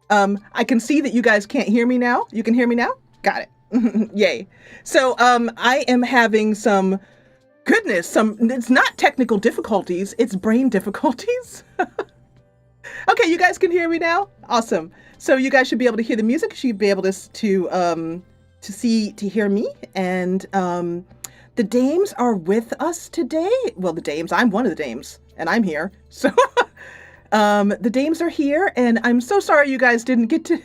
I can see that you guys can't hear me now. You can hear me now? Got it. Yay. So I am having it's not technical difficulties, it's brain difficulties. Okay, you guys can hear me now? Awesome. So you guys should be able to hear the music. You should be able to hear me. And the dames are with us today. Well, the dames, I'm one of the dames, and I'm here. So the dames are here, and I'm so sorry you guys didn't get to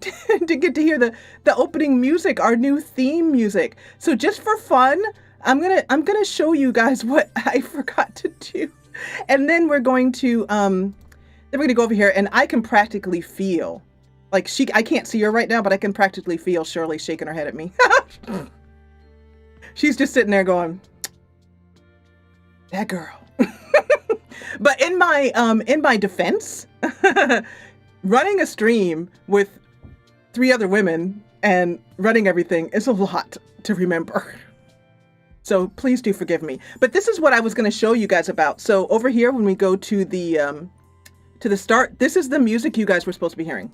hear the opening music, our new theme music. So just for fun, I'm gonna show you guys what I forgot to do, and then we're going to go over here, and I can practically feel, like I can't see her right now, but I can practically feel Shirley shaking her head at me. She's just sitting there going, that girl. But in my defense, running a stream with 3 other women and running everything is a lot to remember. So please do forgive me. But this is what I was going to show you guys about. So over here, when we go to the start, this is the music you guys were supposed to be hearing.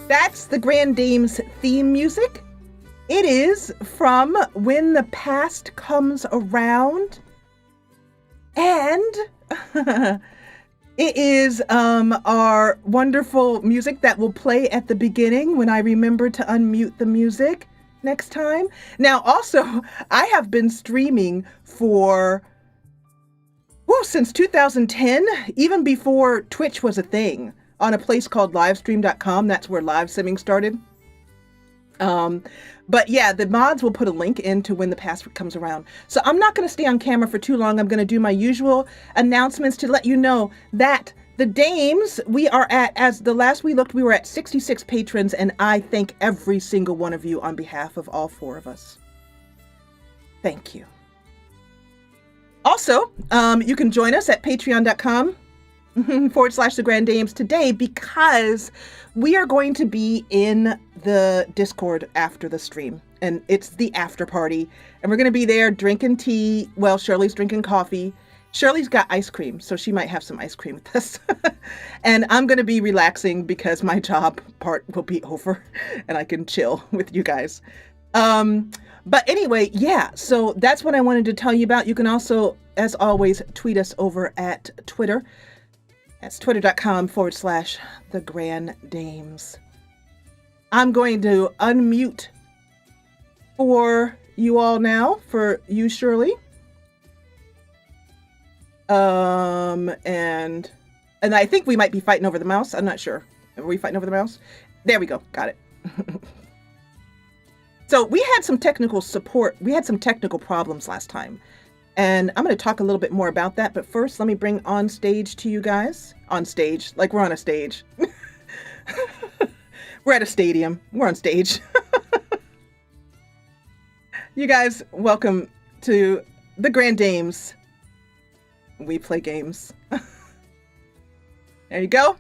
That's the Grand Dame's theme music. It is from When the Past Comes Around. And it is our wonderful music that will play at the beginning when I remember to unmute the music next time. Now, also, I have been streaming since 2010, even before Twitch was a thing, on a place called livestream.com. That's where live simming started. But yeah, the mods will put a link into When the Past Comes Around. So I'm not going to stay on camera for too long. I'm going to do my usual announcements to let you know that the dames, we are at, as the last we looked, we were at 66 patrons, and I thank every single one of you on behalf of all 4 of us. Thank you. Also, you can join us at patreon.com /the Grand Dames today, because we are going to be in the Discord after the stream, and it's the after party, and we're going to be there drinking tea. Well, Shirley's drinking coffee. Shirley's got ice cream, so she might have some ice cream with us. And I'm going to be relaxing because my job part will be over and I can chill with you guys. But anyway, yeah, so that's what I wanted to tell you about. You can also, as always, tweet us over at Twitter. That's twitter.com /the Grand Dames. I'm going to unmute for you all now, for you, Shirley. And I think we might be fighting over the mouse. I'm not sure. Are we fighting over the mouse? There we go. Got it. So we had some technical support. We had some technical problems last time. And I'm going to talk a little bit more about that. But first, let me bring on stage to you guys. On stage, like we're on a stage. We're at a stadium. We're on stage. You guys, welcome to the Grand Dames. We play games. There you go.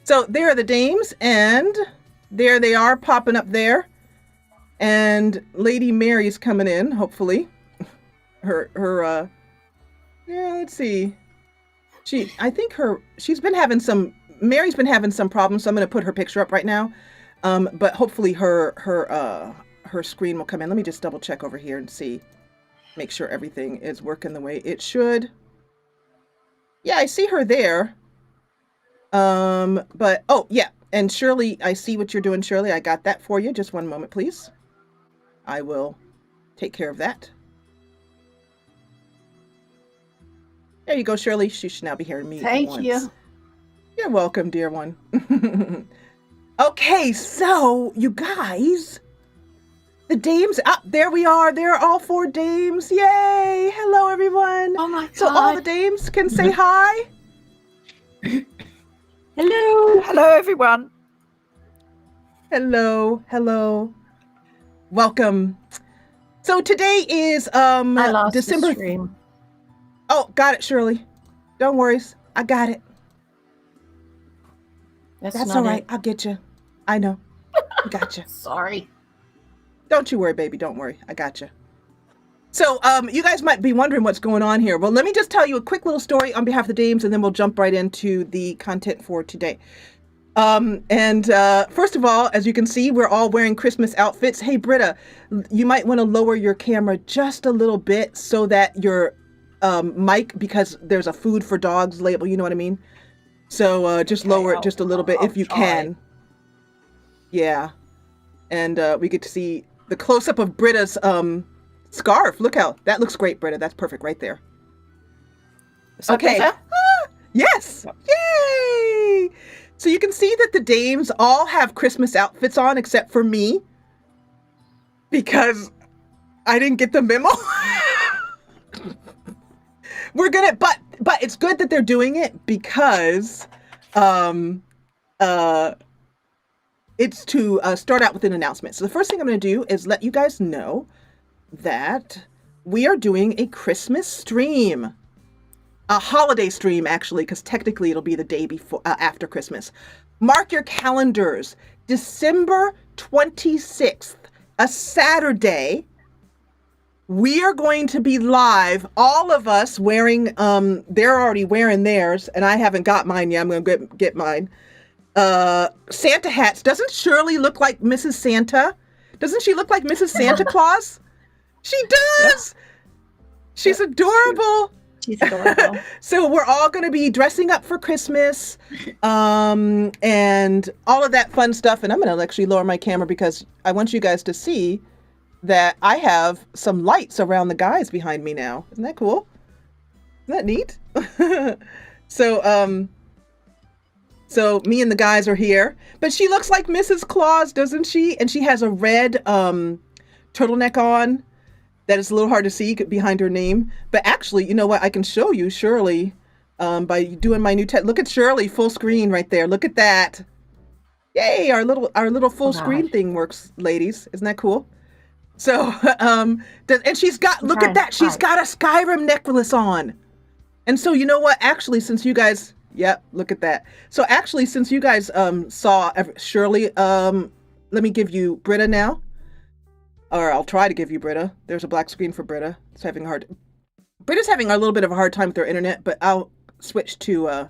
So there are the dames, and there they are popping up there. And Lady Mary's coming in, hopefully. Yeah, let's see. Mary's been having some problems, so I'm going to put her picture up right now. But hopefully her screen will come in. Let me just double check over here and see. Make sure everything is working the way it should. Yeah, I see her there. But, oh, yeah. And Shirley, I see what you're doing, Shirley. I got that for you. Just one moment, please. I will take care of that. There you go, Shirley. She should now be hearing me. Thank you. You're welcome, dear one. Okay, so you guys, the dames, there we are. There are all 4 dames. Yay! Hello, everyone. Oh my God. So all the dames can say hi. Hello. Hello, everyone. Hello. Welcome. So today is I lost December. the stream. Oh, got it, Shirley. Don't worry. I got it. That's all right. I'll get you. I know. I got you. Sorry. Don't you worry, baby. Don't worry. I got you. So, you guys might be wondering what's going on here. Well, let me just tell you a quick little story on behalf of the dames, and then we'll jump right into the content for today. First of all, as you can see, we're all wearing Christmas outfits. Hey, Britta, you might want to lower your camera just a little bit so that your mic, because there's a food for dogs label, you know what I mean? So just lower it just a little bit if you can. Yeah. And we get to see the close-up of Britta's scarf. Look how that looks great, Britta. That's perfect right there. Okay. Yes. Yay! So you can see that the dames all have Christmas outfits on except for me, because I didn't get the memo. We're gonna, but it's good that they're doing it because it's to start out with an announcement. So the first thing I'm going to do is let you guys know that we are doing a Christmas stream. A holiday stream, actually, because technically it'll be the day before, after Christmas. Mark your calendars. December 26th, a Saturday, we are going to be live, all of us wearing, they're already wearing theirs, and I haven't got mine yet. I'm going to get mine. Santa hats. Doesn't Shirley look like Mrs. Santa? Doesn't she look like Mrs. Santa Claus? She does! Yeah. She's adorable. She's adorable. So we're all going to be dressing up for Christmas, and all of that fun stuff. And I'm going to actually lower my camera because I want you guys to see that I have some lights around the guys behind me now. Isn't that cool? Isn't that neat? So me and the guys are here, but she looks like Mrs. Claus, doesn't she? And she has a red turtleneck on. That is a little hard to see behind her name. But actually, you know what? I can show you Shirley by doing my new look at Shirley full screen right there. Look at that. Yay, our little full screen thing works, ladies. Isn't that cool? So, and she's got, look at that. She's got a Skyrim necklace on. And so, you know what? Actually, since you guys, yep, look at that. So actually, since you guys saw Shirley, let me give you Britta now. Or I'll try to give you Britta. There's a black screen for Britta. It's having Britta's having a little bit of a hard time with her internet, but I'll switch to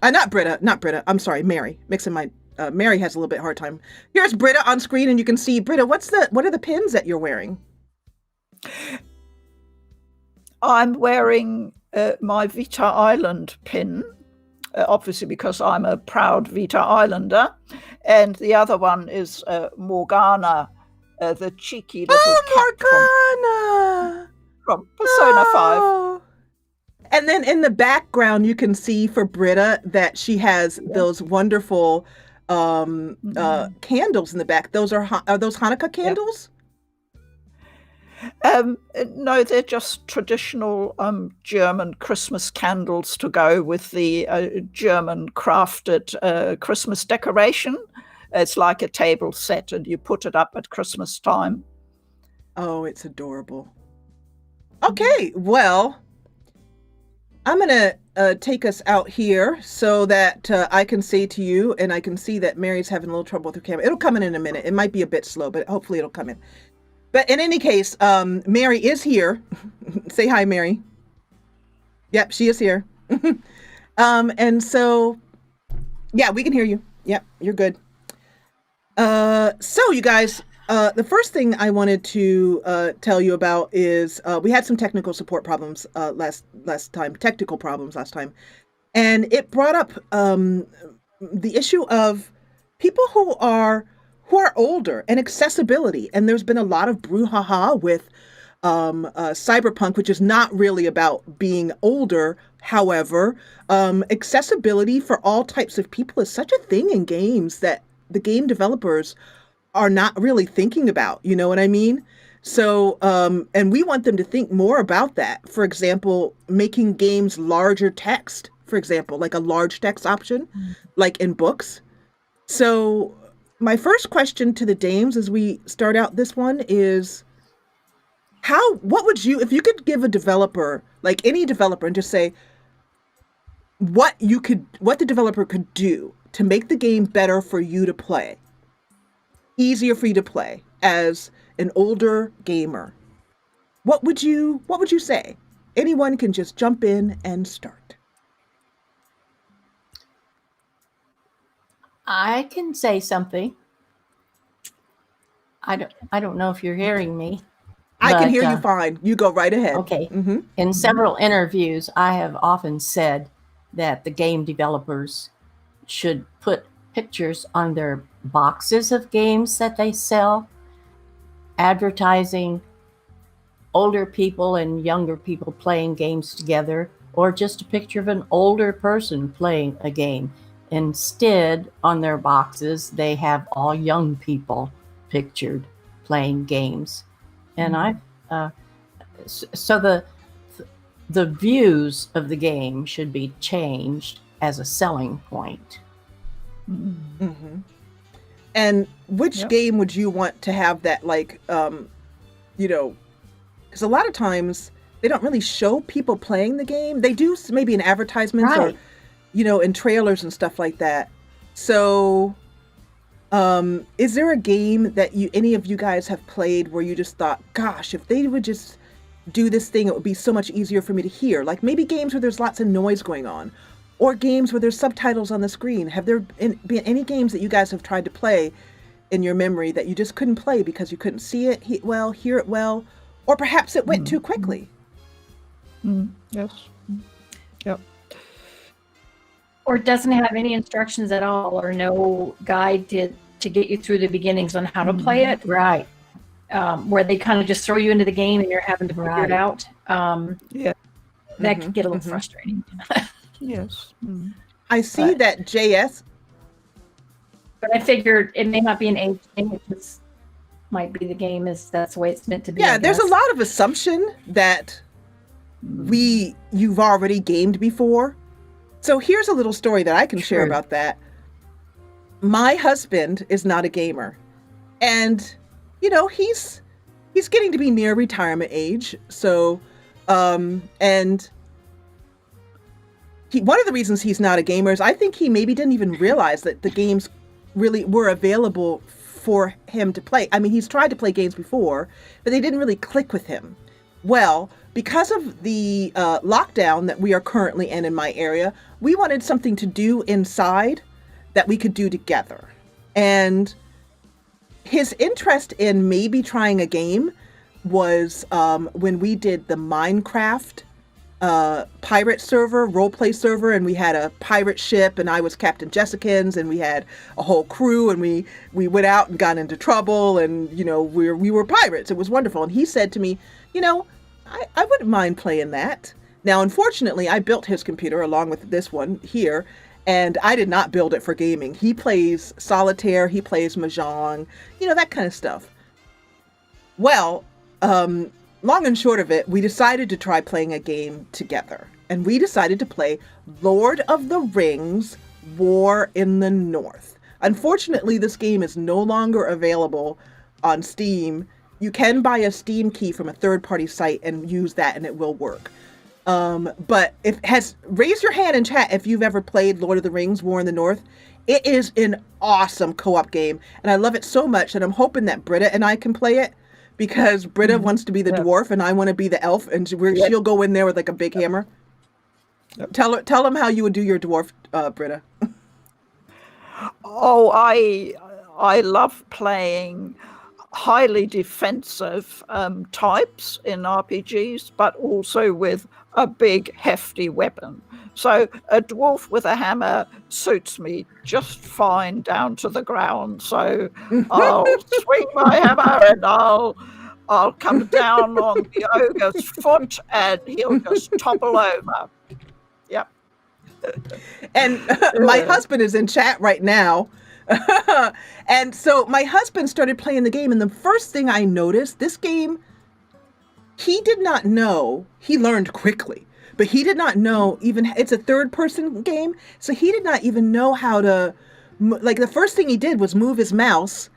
not Britta. I'm sorry, Mary. Mixing my, Mary has a little bit hard time. Here's Britta on screen, and you can see Britta. What are the pins that you're wearing? I'm wearing my Vita Island pin. Obviously because I'm a proud Vita Islander, and the other one is Morgana, the cheeky little cat from Persona 5. And then in the background, you can see for Britta that she has those wonderful candles in the back. Are those Hanukkah candles? No, they're just traditional German Christmas candles to go with the German crafted Christmas decoration. It's like a table set, and you put it up at Christmas time. Oh, it's adorable. Okay, well, I'm going to take us out here so that I can say to you, and I can see that Mary's having a little trouble with her camera. It'll come in a minute. It might be a bit slow, but hopefully it'll come in. But in any case, Mary is here. Say hi, Mary. Yep, she is here. And so, yeah, we can hear you. Yep, you're good. So you guys, the first thing I wanted to tell you about is we had some technical problems last time. And it brought up the issue of people who are older and accessibility. And there's been a lot of brouhaha with cyberpunk, which is not really about being older. However, accessibility for all types of people is such a thing in games that the game developers are not really thinking about. You know what I mean? So, and we want them to think more about that. For example, making games larger text, for example, like a large text option, like in books. So, my first question to the dames as we start out this one is what would you, if you could give a developer, like any developer, and just say what the developer could do to make the game better for you to play, easier for you to play as an older gamer, what would you say? Anyone can just jump in and start. I can say something. I don't know if you're hearing me. I can hear you fine. You go right ahead. Okay. In several interviews, I have often said that the game developers should put pictures on their boxes of games that they sell, advertising older people and younger people playing games together, or just a picture of an older person playing a game. Instead, on their boxes, they have all young people pictured playing games. And so the views of the game should be changed as a selling point. Mm-hmm. And which game would you want to have that, like, because a lot of times they don't really show people playing the game. They do maybe in advertisements or, in trailers and stuff like that. So, is there a game that any of you guys have played where you just thought, gosh, if they would just do this thing, it would be so much easier for me to hear? Like maybe games where there's lots of noise going on, or games where there's subtitles on the screen. Have there been any games that you guys have tried to play in your memory that you just couldn't play because you couldn't see it well, hear it well, or perhaps it went too quickly? Yes. Yep. Or doesn't have any instructions at all, or no guide to get you through the beginnings on how to play it. Right. Where they kind of just throw you into the game and you're having to figure it out. That can get a little frustrating. Yes. I see that JS. But I figured it may not be an age thing. It just might be the game that's the way it's meant to be. Yeah, there's a lot of assumption that you've already gamed before. So here's a little story that I can share about that. My husband is not a gamer, and he's getting to be near retirement age. So, and one of the reasons he's not a gamer is I think he maybe didn't even realize that the games really were available for him to play. I mean, he's tried to play games before, but they didn't really click with him. Well, because of the lockdown that we are currently in my area, we wanted something to do inside that we could do together. And his interest in maybe trying a game was when we did the Minecraft pirate server, roleplay server, and we had a pirate ship, and I was Captain Jessicans, and we had a whole crew, and we went out and got into trouble, and we were pirates. It was wonderful. And he said to me, I wouldn't mind playing that. Now, unfortunately, I built his computer along with this one here, and I did not build it for gaming. He plays solitaire, he plays mahjong, that kind of stuff. Well, long and short of it, we decided to try playing a game together. And we decided to play Lord of the Rings, War in the North. Unfortunately, this game is no longer available on Steam. You can buy a Steam key from a third-party site and use that, and it will work. But raise your hand in chat if you've ever played Lord of the Rings, War in the North. It is an awesome co-op game, and I love it so much that I'm hoping that Britta and I can play it, because Britta wants to be the dwarf and I want to be the elf, and she'll go in there with like a big hammer. Yep. Tell them how you would do your dwarf, Britta. Oh, I love playing highly defensive types in RPGs, but also with a big hefty weapon. So a dwarf with a hammer suits me just fine down to the ground. So I'll swing my hammer and I'll come down on the ogre's foot and he'll just topple over. Yep. And my husband is in chat right now And so my husband started playing the game, and the first thing I noticed, this game, he did not know, he learned quickly, but he did not know even, it's a third person game, so he did not even know how to, like the first thing he did was move his mouse,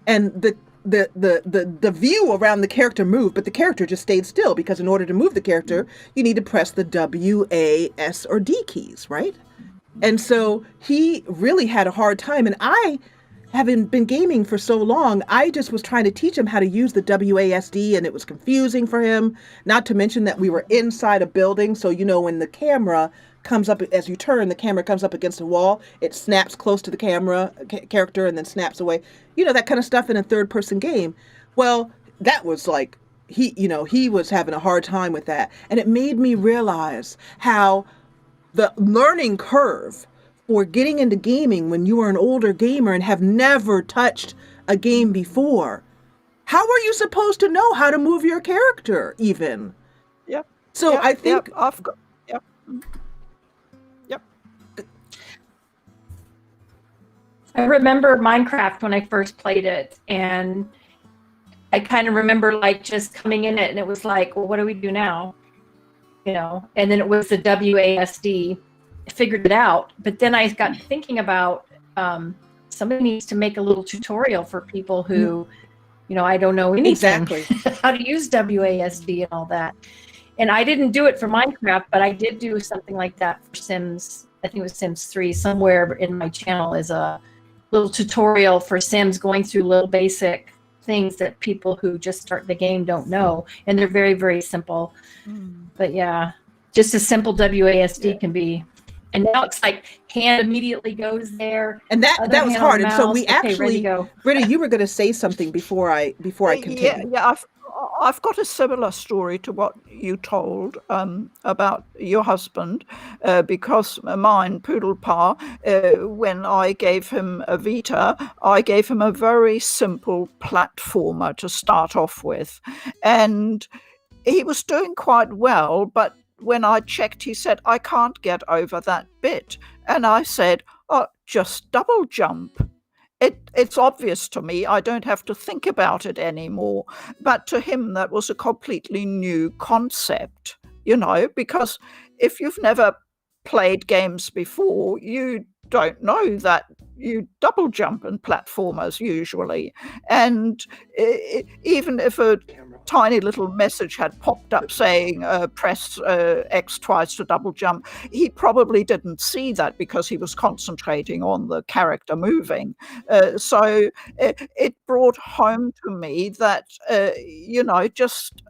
and the view around the character moved, but the character just stayed still, because in order to move the character, you need to press the W, A, S, or D keys, right? And so he really had a hard time. And I, having been gaming for so long, I just was trying to teach him how to use the WASD, and it was confusing for him. Not to mention that we were inside a building. So, you know, when the camera comes up, as you turn, the camera comes up against a wall, it snaps close to the camera character and then snaps away. You know, that kind of stuff in a third person game. Well, that was like, he was having a hard time with that. And it made me realize how the learning curve for getting into gaming when you are an older gamer and have never touched a game before. How are you supposed to know how to move your character even? Yep. So Yep, I think yep, I've got. Yep. Yep. I remember Minecraft when I first played it, and I kind of remember like just coming in it, and it was like, well, what do we do now? You know, and then it was the WASD. I figured it out, but then I got thinking about somebody needs to make a little tutorial for people who, you know, I don't know anything exactly how to use WASD and all that. And I didn't do it for Minecraft, but I did do something like that for Sims. I think it was Sims 3. Somewhere in my channel is a little tutorial for Sims, going through little basic things that people who just start the game don't know, and they're very, very simple. But yeah, just a simple WASD can be. And now it's like hand immediately goes there. and that was hand hard. on And so mouse. we Okay, ready to actually, go. Britta, you were going to say something before I continue. Yeah, I've got a similar story to what you told about your husband, because mine, Poodle Pa, when I gave him a Vita, I gave him a very simple platformer to start off with. And he was doing quite well, but when I checked, he said, I can't get over that bit. And I said, oh, just double jump. It's obvious to me. I don't have to think about it anymore. But to him, that was a completely new concept, you know, because if you've never played games before, you don't know that you double jump in platformers usually. And even if a tiny little message had popped up saying press X twice to double jump, he probably didn't see that because he was concentrating on the character moving. So it brought home to me that, you know, just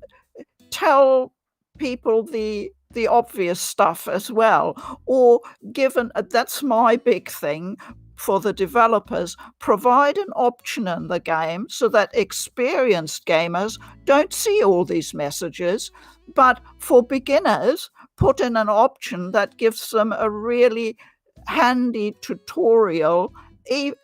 tell people the obvious stuff as well, or given that's my big thing for the developers, provide an option in the game so that experienced gamers don't see all these messages, but for beginners, put in an option that gives them a really handy tutorial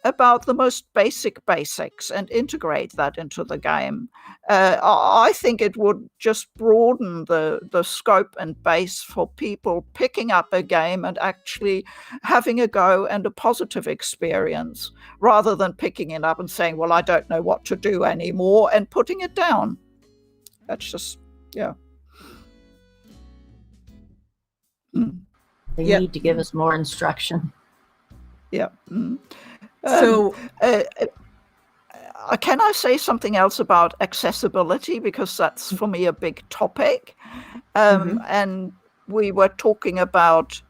about the most basic basics and integrate that into the game. I think it would just broaden the scope and base for people picking up a game and actually having a go and a positive experience, rather than picking it up and saying, well, I don't know what to do anymore, and putting it down. That's just, yeah. They need to give us more instruction. Yeah. So can I say something else about accessibility? Because that's for me a big topic. And we were talking about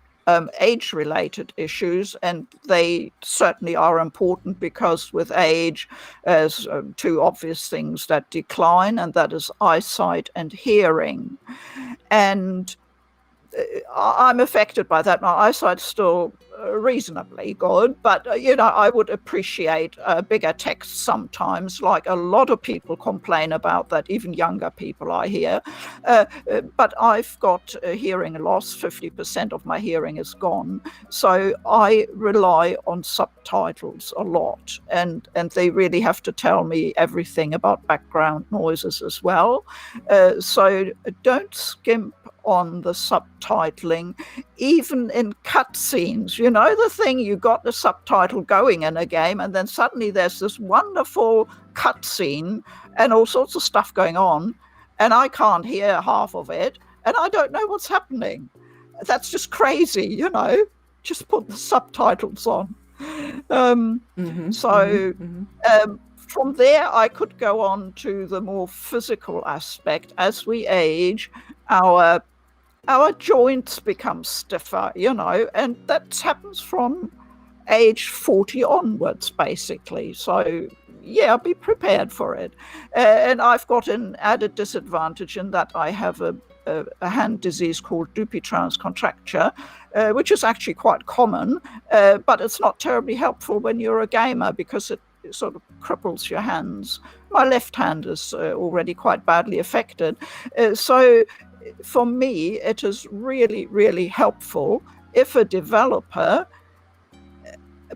age-related issues, and they certainly are important because with age, there's two obvious things that decline, and that is eyesight and hearing. And I'm affected by that. My eyesight's still reasonably good, but you know, I would appreciate bigger text sometimes, like a lot of people complain about that, even younger people I hear. But I've got hearing loss. 50% of my hearing is gone, so I rely on subtitles a lot, and they really have to tell me everything about background noises as well. So don't skimp on the subtitling, even in cutscenes. You You know, the thing, you got the subtitle going in a game, and then suddenly there's this wonderful cutscene and all sorts of stuff going on, and I can't hear half of it, and I don't know what's happening. That's just crazy, you know. Just put the subtitles on. From there, I could go on to the more physical aspect. As we age, our joints become stiffer, you know, and that happens from age 40 onwards, basically. So, yeah, be prepared for it. And I've got an added disadvantage in that I have a hand disease called Dupuytren's contracture, which is actually quite common, but it's not terribly helpful when you're a gamer because it sort of cripples your hands. My left hand is already quite badly affected. So for me, it is really, really helpful if a developer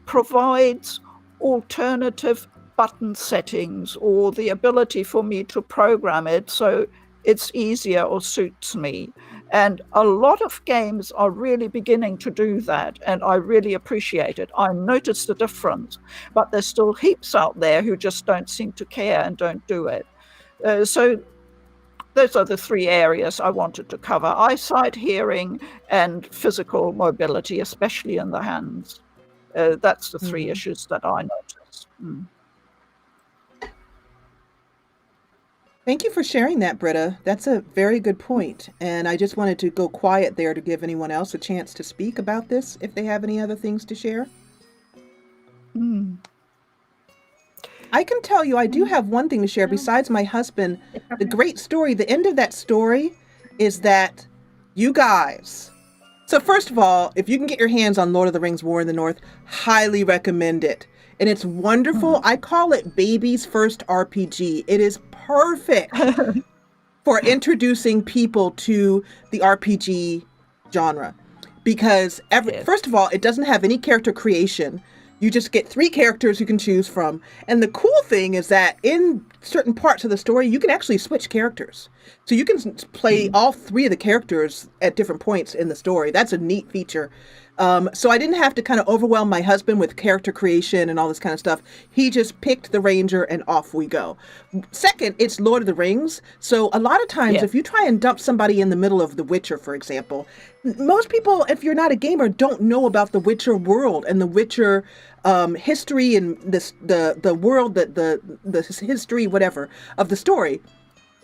provides alternative button settings or the ability for me to program it so it's easier or suits me. And a lot of games are really beginning to do that, and I really appreciate it. I notice the difference, but there's still heaps out there who just don't seem to care and don't do it. So those are the three areas I wanted to cover: eyesight, hearing, and physical mobility, especially in the hands. That's the three issues that I noticed. Thank you for sharing that, Britta. That's a very good point. And I just wanted to go quiet there to give anyone else a chance to speak about this if they have any other things to share. I can tell you I do have one thing to share besides my husband. The great story, the end of that story is that you guys... So first of all, if you can get your hands on Lord of the Rings War in the North, highly recommend it. And it's wonderful. I call it baby's first RPG. It is perfect for introducing people to the RPG genre because first of all, it doesn't have any character creation. You just get 3 characters you can choose from. And the cool thing is that in certain parts of the story, you can actually switch characters. So you can play all 3 of the characters at different points in the story. That's a neat feature. So I didn't have to kind of overwhelm my husband with character creation and all this kind of stuff. He just picked the ranger and off we go. Second, it's Lord of the Rings. So a lot of times if you try and dump somebody in the middle of The Witcher, for example, most people, if you're not a gamer, don't know about the Witcher world and the Witcher history and the world, the history, whatever, of the story.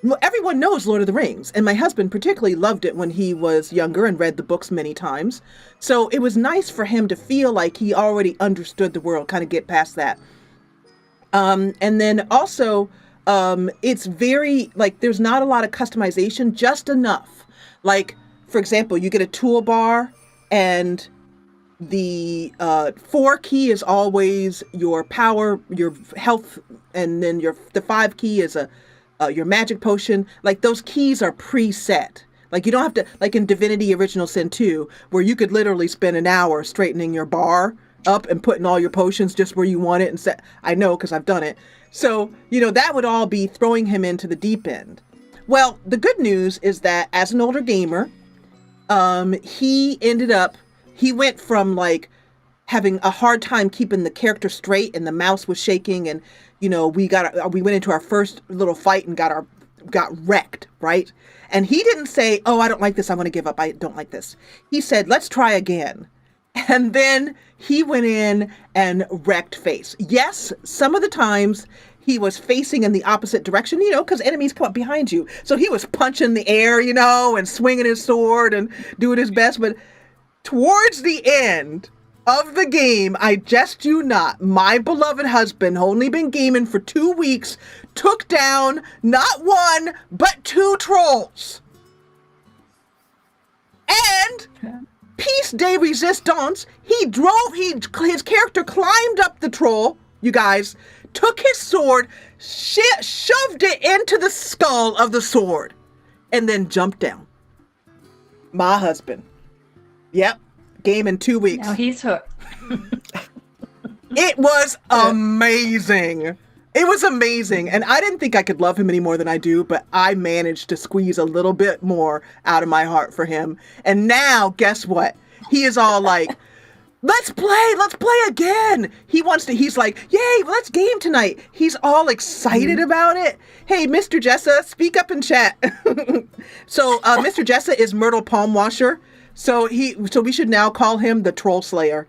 Well, everyone knows Lord of the Rings, and my husband particularly loved it when he was younger and read the books many times. So it was nice for him to feel like he already understood the world, kind of get past that. And then also, it's very, like, there's not a lot of customization, just enough. Like, for example, you get a toolbar, and the 4 key is always your power, your health, and then the 5 key is your magic potion. Like, those keys are preset. Like, you don't have to, like in Divinity Original Sin 2, where you could literally spend an hour straightening your bar up and putting all your potions just where you want it and set. I know, because I've done it. So, you know, that would all be throwing him into the deep end. Well, the good news is that as an older gamer, he went from like having a hard time keeping the character straight and the mouse was shaking, and you know, we went into our first little fight and got wrecked, right? And he didn't say, "Oh, I don't like this, I'm going to give up, I don't like this." He said, "Let's try again." And then he went in and wrecked face. Yes, some of the times he was facing in the opposite direction, you know, because enemies come up behind you. So he was punching the air, you know, and swinging his sword and doing his best. But towards the end of the game, I jest you not, my beloved husband, only been gaming for 2 weeks, took down not 1, but 2 trolls. And piece de resistance, his character climbed up the troll, you guys, took his sword, shoved it into the skull of the sword, and then jumped down. My husband. Yep. Game in 2 weeks. Now he's hooked. It was amazing. It was amazing. And I didn't think I could love him any more than I do, but I managed to squeeze a little bit more out of my heart for him. And now, guess what? He is all like, Let's play again. He's like, yay, let's game tonight. He's all excited about it. Hey, Mr. Jessa, speak up in chat. So Mr. Jessa is Myrtle Palm Washer. So we should now call him the Troll Slayer.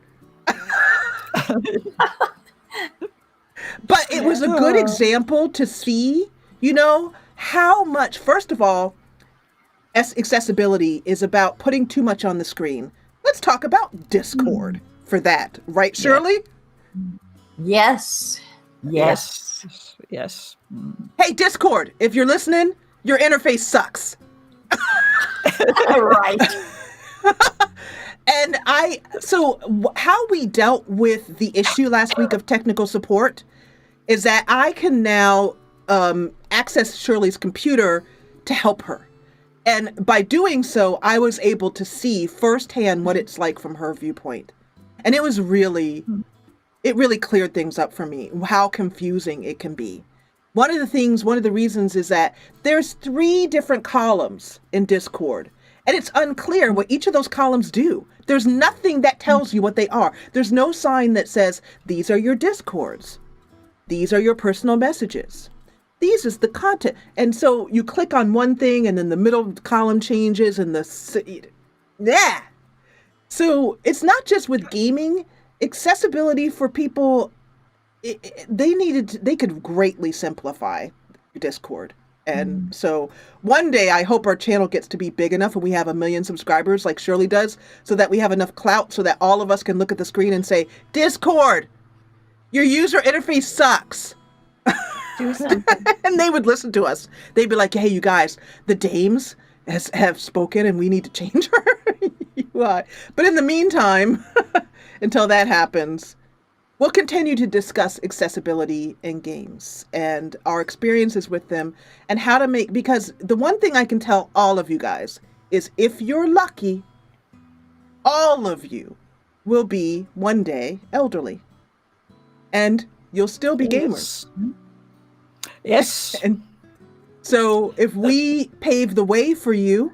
But it was a good example to see, how much, first of all, accessibility is about putting too much on the screen. Let's talk about Discord for that, right, Shirley? Yes. Hey, Discord, if you're listening, your interface sucks. Right. And how we dealt with the issue last week of technical support is that I can now access Shirley's computer to help her. And by doing so, I was able to see firsthand what it's like from her viewpoint. And it really cleared things up for me, how confusing it can be. One of the reasons is that there's 3 different columns in Discord, and it's unclear what each of those columns do. There's nothing that tells you what they are. There's no sign that says, these are your Discords. These are your personal messages. These is the content. And so you click on one thing and then the middle column changes and yeah. So it's not just with gaming, accessibility for people. They could greatly simplify Discord. And so one day I hope our channel gets to be big enough and we have 1 million subscribers like Shirley does, so that we have enough clout so that all of us can look at the screen and say, Discord, your user interface sucks. Do something. And they would listen to us. They'd be like, hey, you guys, the dames have spoken and we need to change her UI. But in the meantime, until that happens, we'll continue to discuss accessibility in games and our experiences with them and how to because the one thing I can tell all of you guys is if you're lucky, all of you will be one day elderly and you'll still be gamers. Yes. And so if we pave the way for you,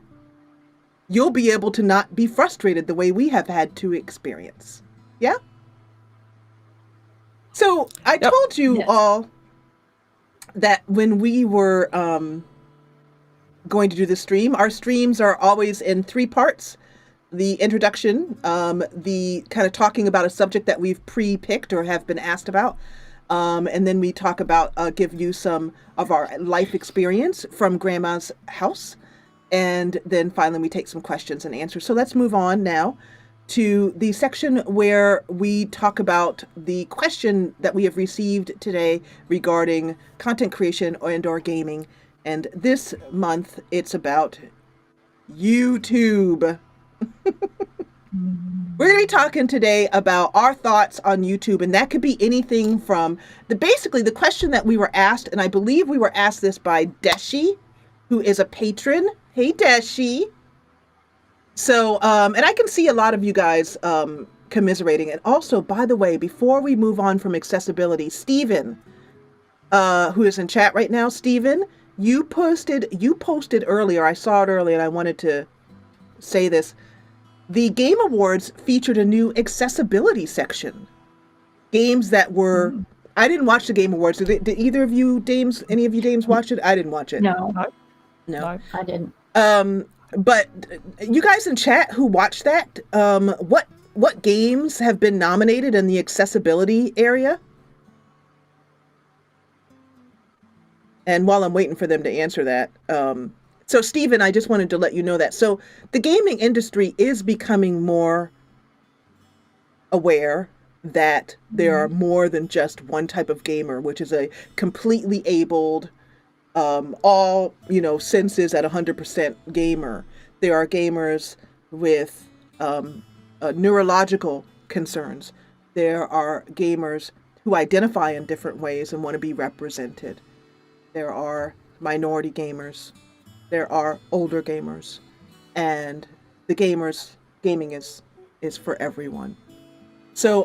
you'll be able to not be frustrated the way we have had to experience. Yeah? So I told you all that when we were going to do the stream, our streams are always in 3 parts. The introduction, the kind of talking about a subject that we've pre-picked or have been asked about. And then we talk about, give you some of our life experience from Grandma's house. And then finally we take some questions and answers. So let's move on now to the section where we talk about the question that we have received today regarding content creation and/or gaming. And this month it's about YouTube. We're going to be talking today about our thoughts on YouTube, and that could be anything from basically the question that we were asked, and I believe we were asked this by Deshi, who is a patron. Hey, Deshi. So, and I can see a lot of you guys commiserating. And also, by the way, before we move on from accessibility, Steven, who is in chat right now, Steven, you posted earlier, I saw it earlier, and I wanted to say this. The Game Awards featured a new accessibility section. Games that were, I didn't watch the Game Awards. Did either of you dames, any of you dames watch it? I didn't watch it. No, I didn't. But you guys in chat who watched that, what games have been nominated in the accessibility area? And while I'm waiting for them to answer that, so Stephen, I just wanted to let you know that. So the gaming industry is becoming more aware that there are more than just one type of gamer, which is a completely abled, all, senses at 100% gamer. There are gamers with neurological concerns. There are gamers who identify in different ways and want to be represented. There are minority gamers. There are older gamers, and the gaming is for everyone. So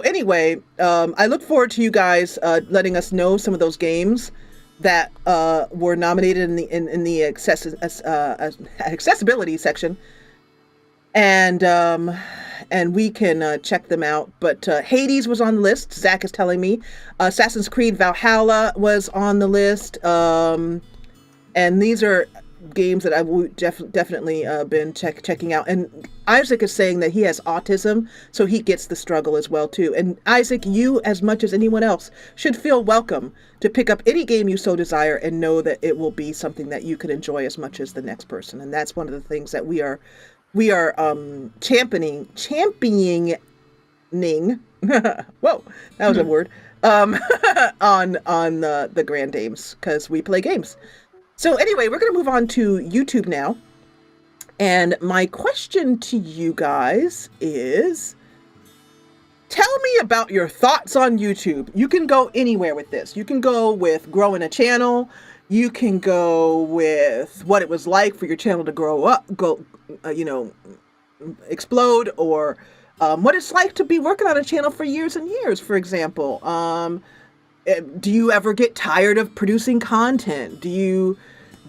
anyway, I look forward to you guys letting us know some of those games that were nominated in the accessibility section, and and we can check them out. But Hades was on the list. Zach is telling me. Assassin's Creed Valhalla was on the list. And these are games that I've definitely been checking out. And Isaac is saying that he has autism, so he gets the struggle as well too. And Isaac, you, as much as anyone else, should feel welcome to pick up any game you so desire and know that it will be something that you can enjoy as much as the next person. And that's one of the things that we are championing. Whoa, that was a word. On the Grand Dames, because we play games. So anyway, we're going to move on to YouTube now. And my question to you guys is, tell me about your thoughts on YouTube. You can go anywhere with this. You can go with growing a channel. You can go with what it was like for your channel to explode, or what it's like to be working on a channel for years and years, for example. Do you ever get tired of producing content? Do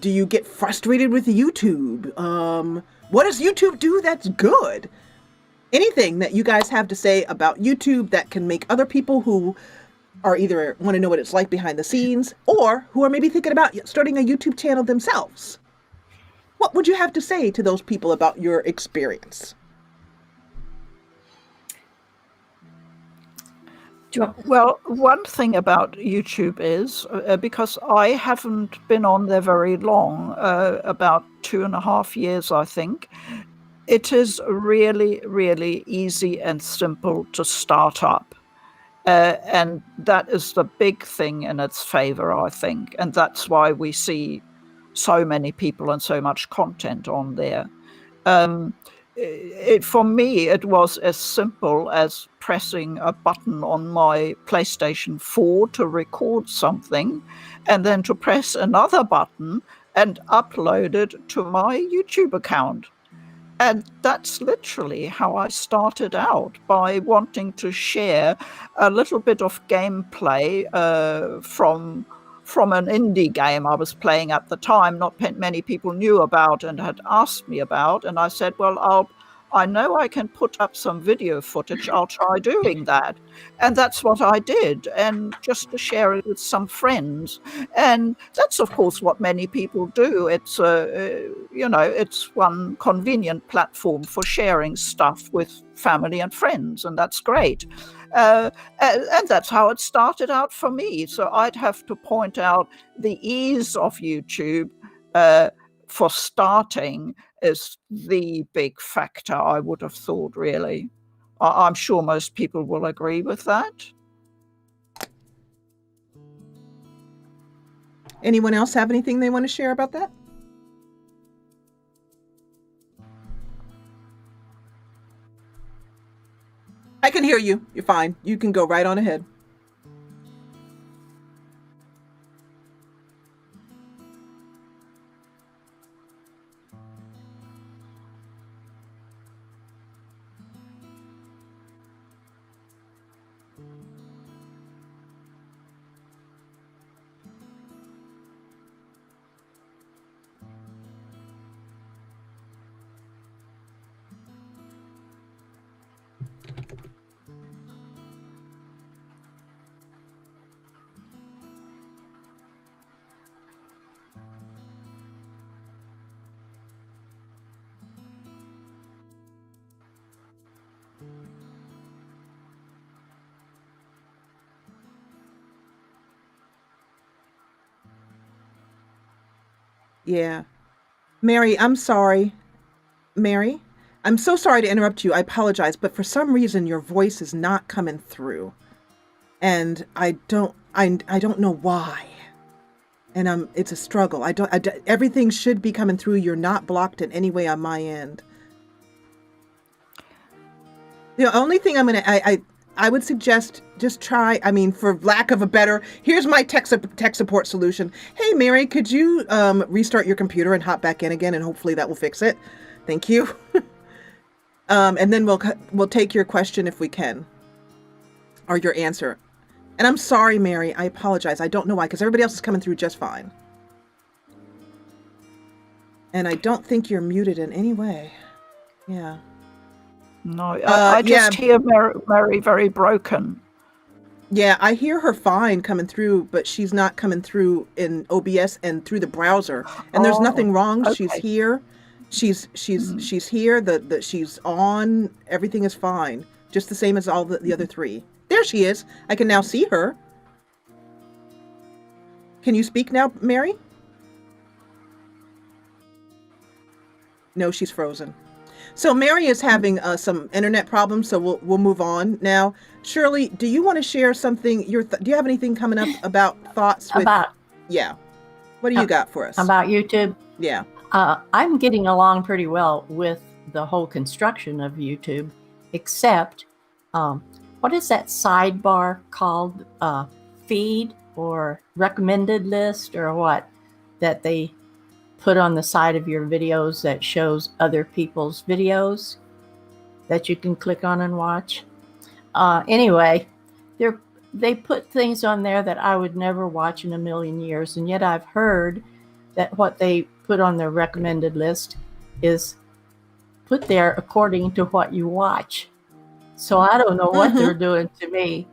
you get frustrated with YouTube? What does YouTube do that's good? Anything that you guys have to say about YouTube that can make other people who are either want to know what it's like behind the scenes, or who are maybe thinking about starting a YouTube channel themselves. What would you have to say to those people about your experience? Well, one thing about YouTube is, because I haven't been on there very long, about 2.5 years, I think, it is really, really easy and simple to start up. And that is the big thing in its favor, I think. And that's why we see so many people and so much content on there. For me, it was as simple as pressing a button on my PlayStation 4 to record something, and then to press another button and upload it to my YouTube account. And that's literally how I started out, by wanting to share a little bit of gameplay from an indie game I was playing at the time, not many people knew about and had asked me about. And I said, well, I know I can put up some video footage. I'll try doing that. And that's what I did. And just to share it with some friends. And that's, of course, what many people do. It's, it's one convenient platform for sharing stuff with family and friends. And that's great. And that's how it started out for me. So I'd have to point out the ease of YouTube for starting is the big factor, I would have thought, really. I'm sure most people will agree with that. Anyone else have anything they want to share about that? I can hear you. You're fine. You can go right on ahead. Yeah. Mary, I'm sorry. Mary, I'm so sorry to interrupt you. I apologize, but for some reason your voice is not coming through. And I don't know why. And it's a struggle. Everything should be coming through. You're not blocked in any way on my end. The only thing I would suggest, just try, for lack of a better, here's my tech support solution. Hey, Mary, could you restart your computer and hop back in again, and hopefully that will fix it. Thank you. And then we'll take your question if we can, or your answer. And I'm sorry, Mary, I apologize. I don't know why, because everybody else is coming through just fine. And I don't think you're muted in any way. Yeah. No, I just yeah. hear Mary very broken. Yeah, I hear her fine coming through, but she's not coming through in OBS and through the browser. And there's nothing wrong. She's okay. here. She's here. The she's on. Everything is fine. Just the same as all the other three. There she is. I can now see her. Can you speak now, Mary? No, she's frozen. So Mary is having some internet problems, so we'll move on now. Shirley, do you want to share something? Do you have anything coming up about thoughts with? Yeah. What do you got for us? About YouTube? Yeah. I'm getting along pretty well with the whole construction of YouTube, except what is that sidebar called? Feed or recommended list or what that they put on the side of your videos that shows other people's videos that you can click on and watch. Anyway, they put things on there that I would never watch in a million years, and yet I've heard that what they put on their recommended list is put there according to what you watch. So I don't know what they're doing to me.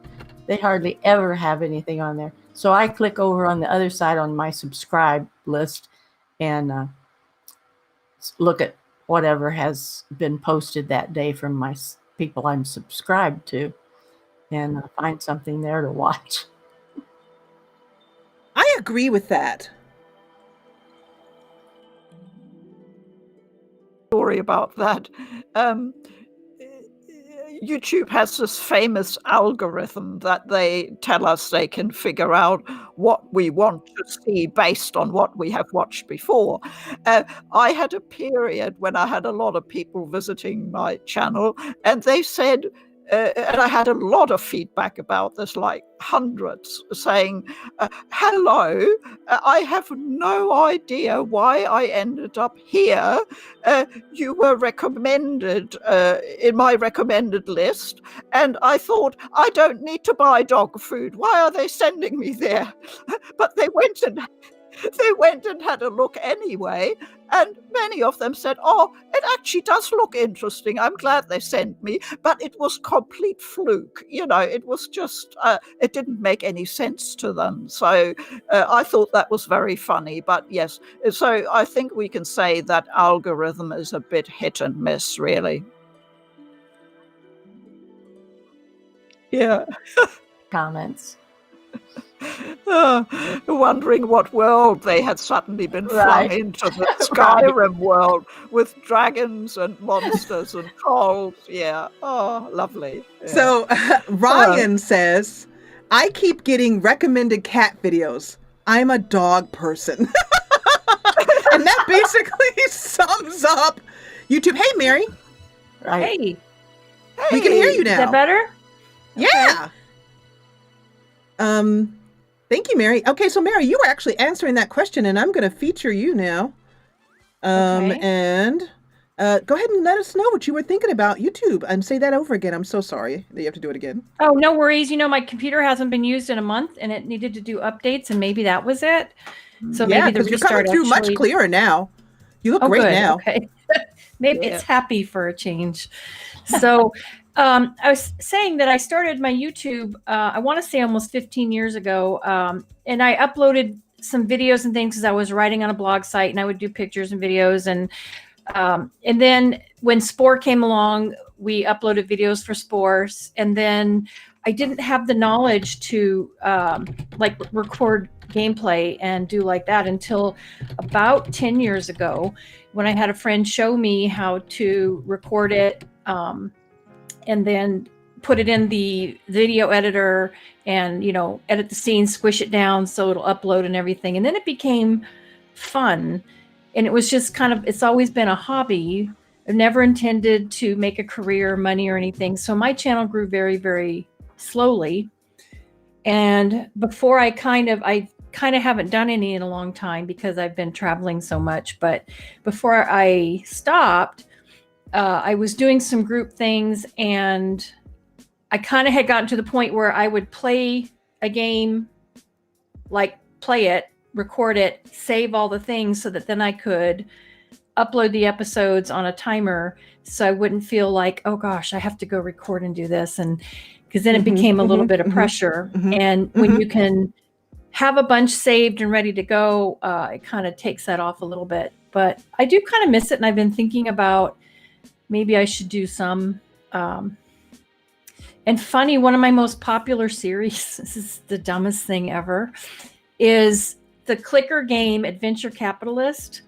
They hardly ever have anything on there. So I click over on the other side on my subscribe list and look at whatever has been posted that day from my people I'm subscribed to, and find something there to watch. I agree with that. Story about that. YouTube has this famous algorithm that they tell us they can figure out what we want to see based on what we have watched before. I had a period when I had a lot of people visiting my channel, and they said, and I had a lot of feedback about this, like hundreds, saying, hello, I have no idea why I ended up here. You were recommended in my recommended list, and I thought, I don't need to buy dog food. Why are they sending me there? But they went and had a look anyway, and many of them said, oh, it actually does look interesting. I'm glad they sent me, but it was complete fluke. It was just, it didn't make any sense to them. So I thought that was very funny. But yes, so I think we can say that algorithm is a bit hit and miss, really. Yeah. Comments. Wondering what world they had suddenly been flung into, the Skyrim world with dragons and monsters and trolls. Yeah. Oh, lovely. Yeah. So Ryan says, I keep getting recommended cat videos. I'm a dog person. And that basically sums up YouTube. Hey, Mary. Right. Hey. We can hear you now. Is that better? Yeah. Okay. Thank you, Mary. Okay, so Mary, you were actually answering that question, and I'm going to feature you now. Okay. And go ahead and let us know what you were thinking about YouTube, and say that over again. I'm so sorry that you have to do it again. Oh, no worries. My computer hasn't been used in a month, and it needed to do updates, and maybe that was it. So Yeah, maybe the because you're coming restart through much clearer now. You look great good. now. Okay. Maybe it's happy for a change. So I was saying that I started my YouTube, I want to say almost 15 years ago, and I uploaded some videos and things because I was writing on a blog site, and I would do pictures and videos. And then when Spore came along, we uploaded videos for Spores. And then I didn't have the knowledge to record gameplay and do like that until about 10 years ago, when I had a friend show me how to record it and then put it in the video editor and, edit the scene, squish it down so it'll upload and everything. And then it became fun. And it was just it's always been a hobby. I've never intended to make a career, money, or anything. So my channel grew very, very slowly. And before I kind of haven't done any in a long time because I've been traveling so much. But before I stopped, I was doing some group things, and I kind of had gotten to the point where I would play a game, play it, record it, save all the things so that then I could upload the episodes on a timer so I wouldn't feel like, oh gosh, I have to go record and do this. And because then it became a little bit of pressure. And when you can have a bunch saved and ready to go, it kind of takes that off a little bit. But I do kind of miss it. And I've been thinking about maybe I should do some. And funny, one of my most popular series, this is the dumbest thing ever, is the clicker game Adventure Capitalist.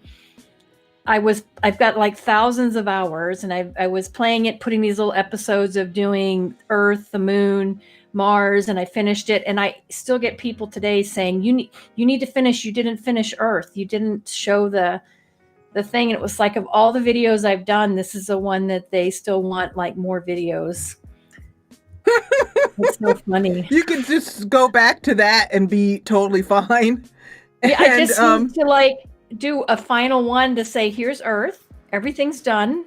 I've got like thousands of hours, and I was playing it, putting these little episodes of doing Earth, the Moon, Mars, and I finished it. And I still get people today saying, you need to finish. You didn't finish Earth. You didn't show the thing. And it was like, of all the videos I've done, this is the one that they still want like more videos. It's so funny. You can just go back to that and be totally fine. Yeah, I just need to like do a final one to say, here's Earth, everything's done,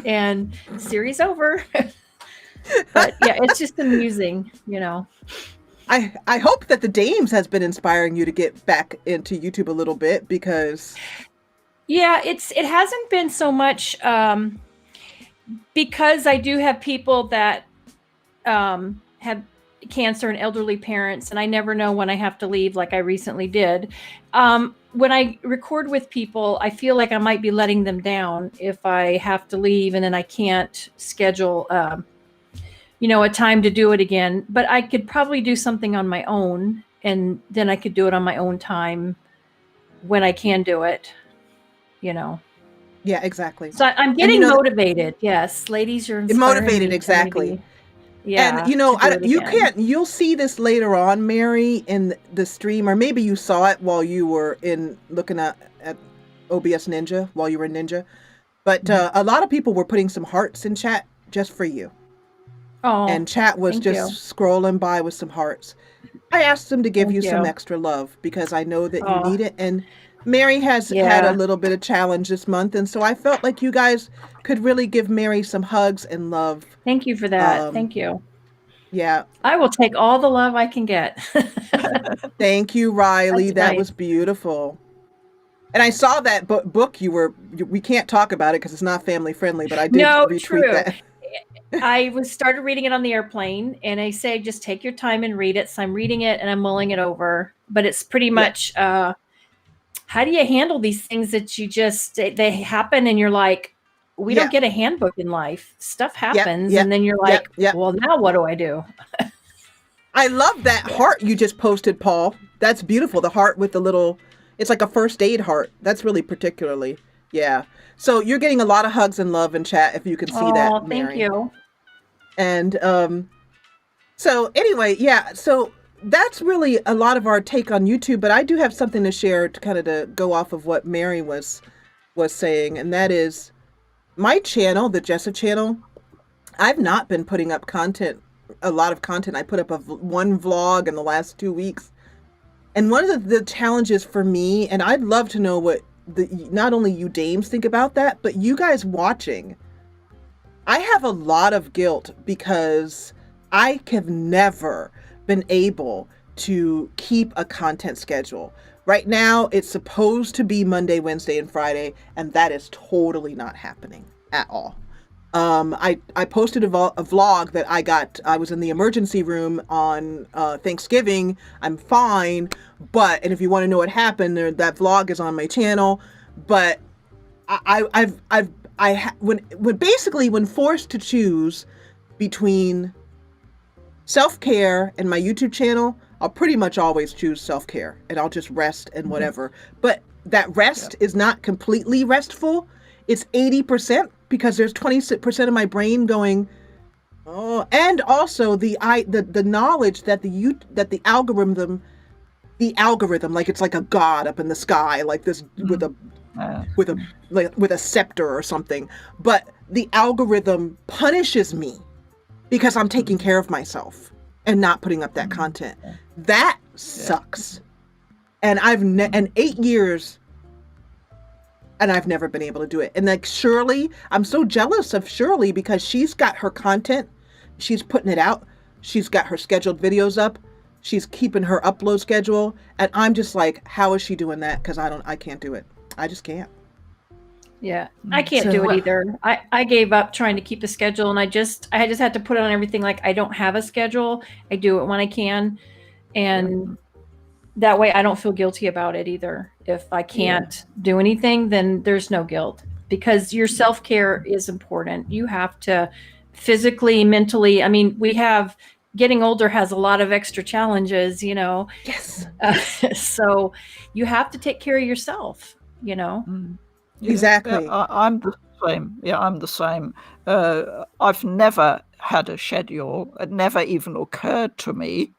and series over. But yeah, it's just amusing, you know. I hope that the Dames has been inspiring you to get back into YouTube a little bit, because yeah, it hasn't been so much because I do have people that have cancer and elderly parents, and I never know when I have to leave, like I recently did. When I record with people, I feel like I might be letting them down if I have to leave and then I can't schedule a time to do it again. But I could probably do something on my own, and then I could do it on my own time when I can do it, you know. Yeah, exactly. So I'm getting motivated. Yes, ladies, you're motivated, exactly. Yeah, and you'll see this later on, Mary, in the stream, or maybe you saw it while you were looking at OBS Ninja, while you were in Ninja. But a lot of people were putting some hearts in chat just for you. Oh, and chat was just scrolling by with some hearts. I asked them to give you some extra love, because I know that you need it. And Mary has had a little bit of challenge this month, and so I felt like you guys could really give Mary some hugs and love. Thank you for that. Thank you. Yeah. I will take all the love I can get. Thank you, Riley. That's that nice. Was beautiful. And I saw that book we can't talk about it because it's not family friendly, but I did retweet that. I started reading it on the airplane, and I say, just take your time and read it. So I'm reading it and I'm mulling it over, but it's pretty much, how do you handle these things that you they happen and you're like, we don't get a handbook in life. Stuff happens. And then you're like, well, now what do I do? I love that heart you just posted, Paul. That's beautiful. The heart with the little, it's like a first aid heart. That's really particularly. Yeah. So you're getting a lot of hugs and love in chat, if you can see that, Mary. Thank you. And so anyway, so that's really a lot of our take on YouTube, but I do have something to share to kind of to go off of what Mary was saying, and that is my channel, the Jessa channel. I've not been putting up a lot of content. I put up one vlog in the last 2 weeks. And one of the challenges for me, and I'd love to know what not only you dames think about that, but you guys watching. I have a lot of guilt because I have never been able to keep a content schedule. Right now, it's supposed to be Monday, Wednesday, and Friday, and that is totally not happening at all. I posted a vlog that I was in the emergency room on Thanksgiving. I'm fine, and if you want to know what happened, that vlog is on my channel. But when forced to choose between self-care and my YouTube channel, I'll pretty much always choose self-care, and I'll just rest and whatever. But that rest is not completely restful. It's 80%, because there's 20% of my brain going, oh, and also the knowledge that the algorithm, like it's like a god up in the sky, like this with a scepter or something. But the algorithm punishes me because I'm taking care of myself and not putting up that content. That sucks. And and 8 years. And I've never been able to do it. And like Shirley, I'm so jealous of Shirley because she's got her content. She's putting it out. She's got her scheduled videos up. She's keeping her upload schedule. And I'm just like, how is she doing that? Because I can't do it. I just can't. Yeah, I can't So- do it either. I gave up trying to keep a schedule, and I just had to put it on everything. Like, I don't have a schedule. I do it when I can, and that way I don't feel guilty about it either. If I can't do anything, then there's no guilt, because your self-care is important. You have to physically, mentally. I mean, getting older has a lot of extra challenges, Yes. So you have to take care of yourself, Exactly. I'm the same. Yeah, I'm the same. I've never had a schedule. It never even occurred to me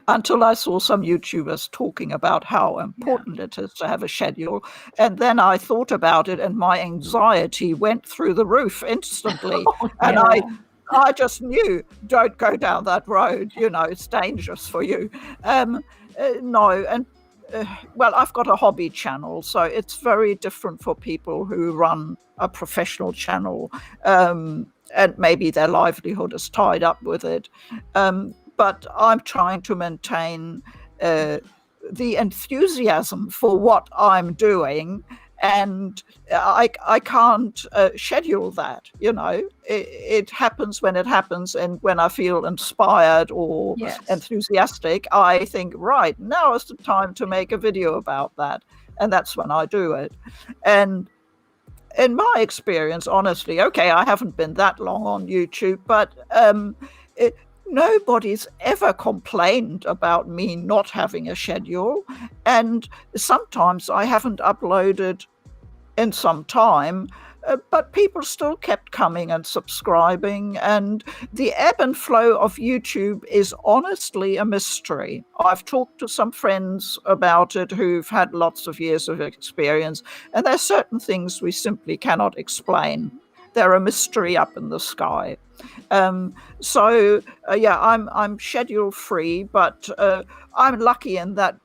until I saw some YouTubers talking about how important it is to have a schedule. And then I thought about it, and my anxiety went through the roof instantly. And I just knew, don't go down that road. It's dangerous for you. No, and well, I've got a hobby channel, so it's very different for people who run a professional channel, and maybe their livelihood is tied up with it. But I'm trying to maintain the enthusiasm for what I'm doing, and I can't schedule that. It happens when it happens, and when I feel inspired or enthusiastic, I think, right, now is the time to make a video about that, and that's when I do it. And in my experience, honestly, okay, I haven't been that long on YouTube, but nobody's ever complained about me not having a schedule. And sometimes I haven't uploaded in some time, but people still kept coming and subscribing. And the ebb and flow of YouTube is honestly a mystery. I've talked to some friends about it who've had lots of years of experience, and there's certain things we simply cannot explain. They're a mystery up in the sky. I'm schedule free, but I'm lucky in that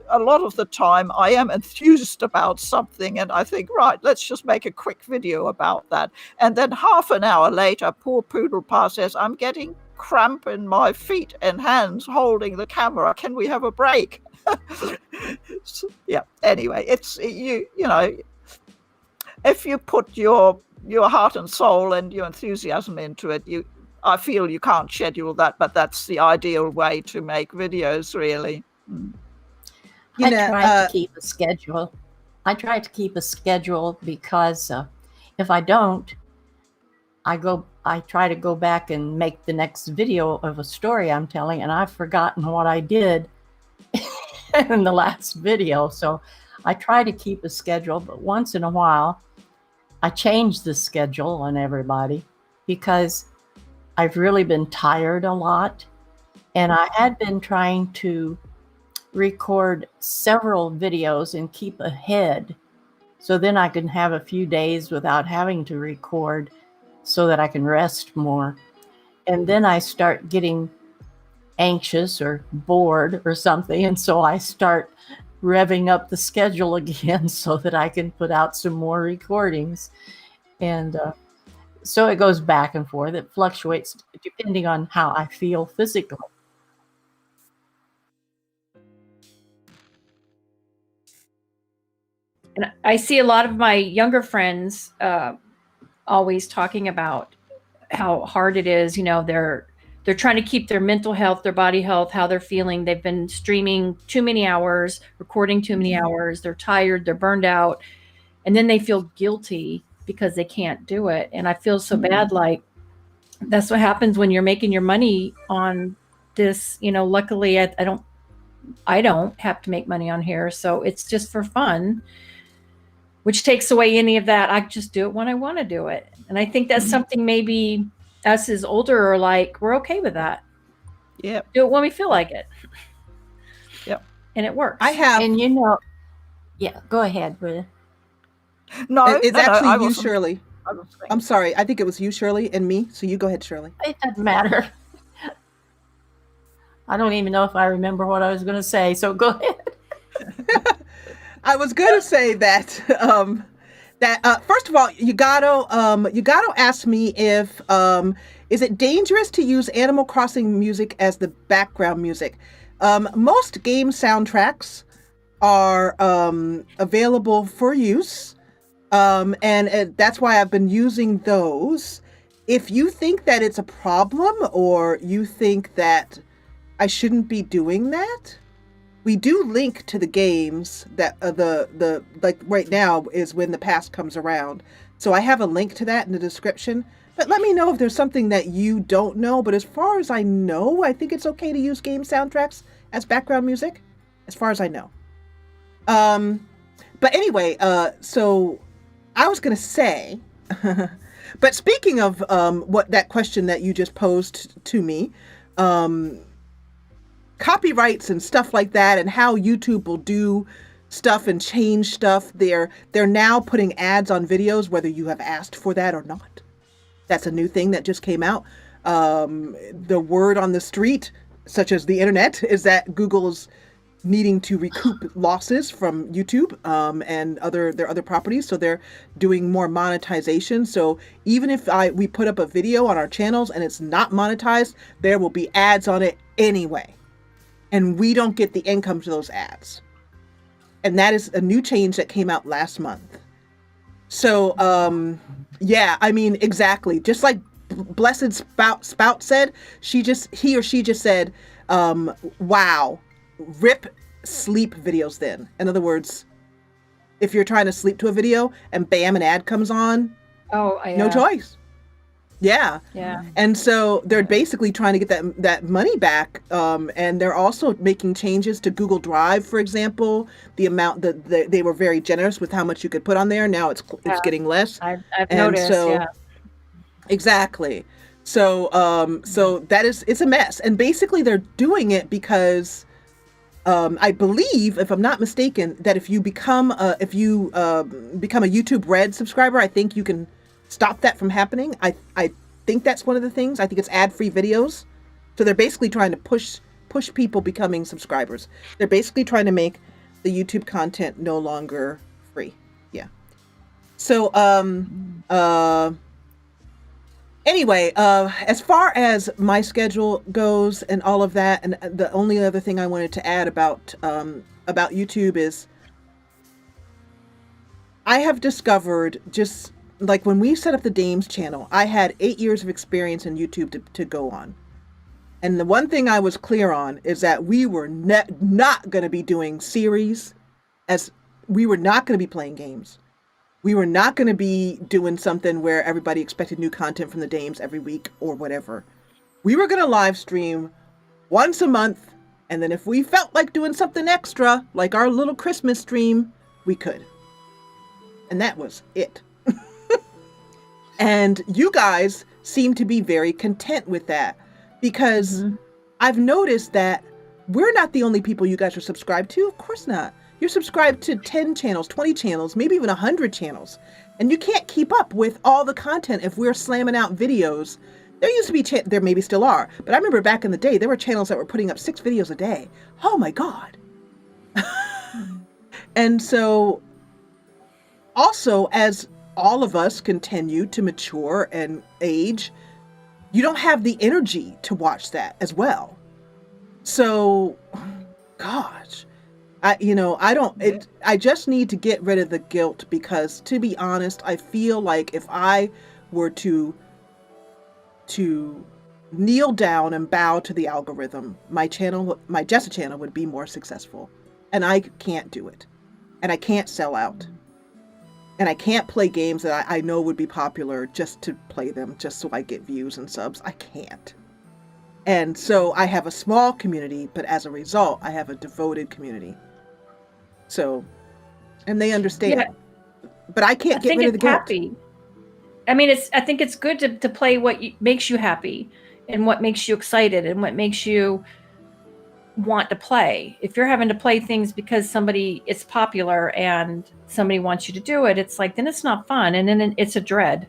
a lot of the time I am enthused about something, and I think, right, let's just make a quick video about that. And then half an hour later, poor Poodle Pa says, I'm getting cramp in my feet and hands holding the camera. Can we have a break? Anyway, it's if you put your heart and soul and your enthusiasm into it, I feel you can't schedule that, but that's the ideal way to make videos, really. I try to keep a schedule. I try to keep a schedule because if I don't, I try to go back and make the next video of a story I'm telling, and I've forgotten what I did in the last video. So I try to keep a schedule, but once in a while, I change the schedule on everybody because I've really been tired a lot. And I had been trying to record several videos and keep ahead, so then I can have a few days without having to record, so that I can rest more. And then I start getting anxious or bored or something, and so I start revving up the schedule again so that I can put out some more recordings. And so it goes back and forth. It fluctuates depending on how I feel physically. And I see a lot of my younger friends always talking about how hard it is. They're trying to keep their mental health, their body health, how they're feeling. They've been streaming too many hours, recording too many hours. They're tired, they're burned out, and then they feel guilty because they can't do it. And I feel so bad. Like, that's what happens when you're making your money on this. Luckily, I don't have to make money on here, so it's just for fun, which takes away any of that. I just do it when I want to do it. And I think that's something maybe us as older are like, we're okay with that. Yeah. Do it when we feel like it. Yep. And it works. And go ahead, Britta. No, it's actually you, Shirley. I'm I'm sorry. I think it was you, Shirley, and me. So you go ahead, Shirley. It doesn't matter. I don't even know if I remember what I was going to say. So go ahead. I was going to say that first of all, Yugato asked me if is it dangerous to use Animal Crossing music as the background music. Most game soundtracks are available for use. And that's why I've been using those. If you think that it's a problem or you think that I shouldn't be doing that, we do link to the games that the like right now is when the past comes around. So I have a link to that in the description. But let me know if there's something that you don't know. But as far as I know, I think it's okay to use game soundtracks as background music, as far as I know. But anyway, so I was gonna say, but speaking of what that question that you just posed to me, copyrights and stuff like that, and how YouTube will do stuff and change stuff. They're now putting ads on videos, whether you have asked for that or not. That's a new thing that just came out. The word on the street, such as the internet, is that Google's needing to recoup losses from YouTube and their other properties. So they're doing more monetization. So even if we put up a video on our channels and it's not monetized, there will be ads on it anyway. And we don't get the income to those ads. And that is a new change that came out last month. So, yeah, I mean, exactly. Just like Blessed Spout said, he or she just said, wow, rip sleep videos then. In other words, if you're trying to sleep to a video and bam, an ad comes on, no choice. Yeah. And so they're basically trying to get that money back. And they're also making changes to Google Drive, for example. The amount that they were very generous with how much you could put on there. Now it's getting less. I've noticed. Exactly. So so it's a mess. And basically they're doing it because I believe, if I'm not mistaken, that if you become a YouTube Red subscriber, I think you can stop that from happening. I think that's one of the things. I think it's ad-free videos. So they're basically trying to push people becoming subscribers. They're basically trying to make the YouTube content no longer free. Yeah. So anyway, as far as my schedule goes and all of that, and the only other thing I wanted to add about YouTube is I have discovered, just like when we set up the Dames channel, I had 8 years of experience in YouTube to go on. And the one thing I was clear on is that we were not going to be doing series, as we were not going to be playing games. We were not going to be doing something where everybody expected new content from the Dames every week or whatever. We were going to live stream once a month. And then if we felt like doing something extra, like our little Christmas stream, we could. And that was it. And you guys seem to be very content with that, because I've noticed that we're not the only people you guys are subscribed to. Of course not. You're subscribed to 10 channels, 20 channels, maybe even 100 channels. And you can't keep up with all the content if we're slamming out videos. There used to be, there maybe still are, but I remember back in the day, there were channels that were putting up 6 videos a day. Oh my God. And so also, as all of us continue to mature and age, you don't have the energy to watch that as well. So, gosh, I just need to get rid of the guilt, because to be honest, I feel like if I were to kneel down and bow to the algorithm, my Jessa channel would be more successful. And I can't do it. And I can't sell out. And I can't play games that I know would be popular just to play them, just so I get views and subs. I can't. And so I have a small community, but as a result, I have a devoted community. So, and they understand. Yeah. But I can't get rid of the guilt. Happy. I mean, I think it's good to play what makes you happy and what makes you excited and what makes you want to play. If you're having to play things because it's popular and somebody wants you to do it, it's like, then it's not fun, and then it's a dread.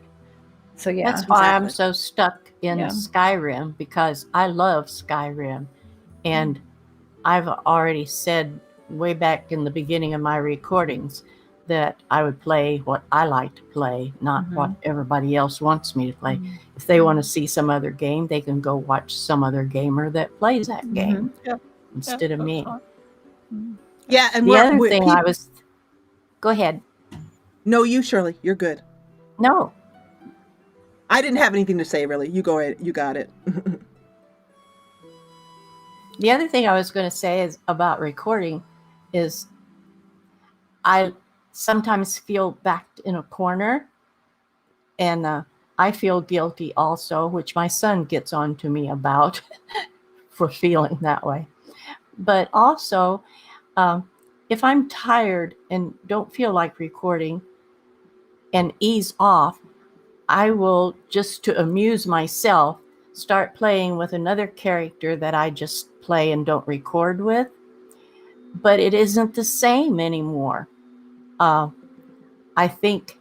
So yeah, that's why I'm so stuck in Skyrim, because I love Skyrim, and I've already said way back in the beginning of my recordings that I would play what I like to play, not what everybody else wants me to play. If they want to see some other game, they can go watch some other gamer that plays that game instead of me. Yeah, and the other thing go ahead. No, you, Shirley. You're good. No. I didn't have anything to say, really. You go ahead. You got it. The other thing I was going to say is about recording is I sometimes feel backed in a corner, and I feel guilty also, which my son gets on to me about for feeling that way. But also, if I'm tired and don't feel like recording and ease off, I will, just to amuse myself, start playing with another character that I just play and don't record with. But it isn't the same anymore. I think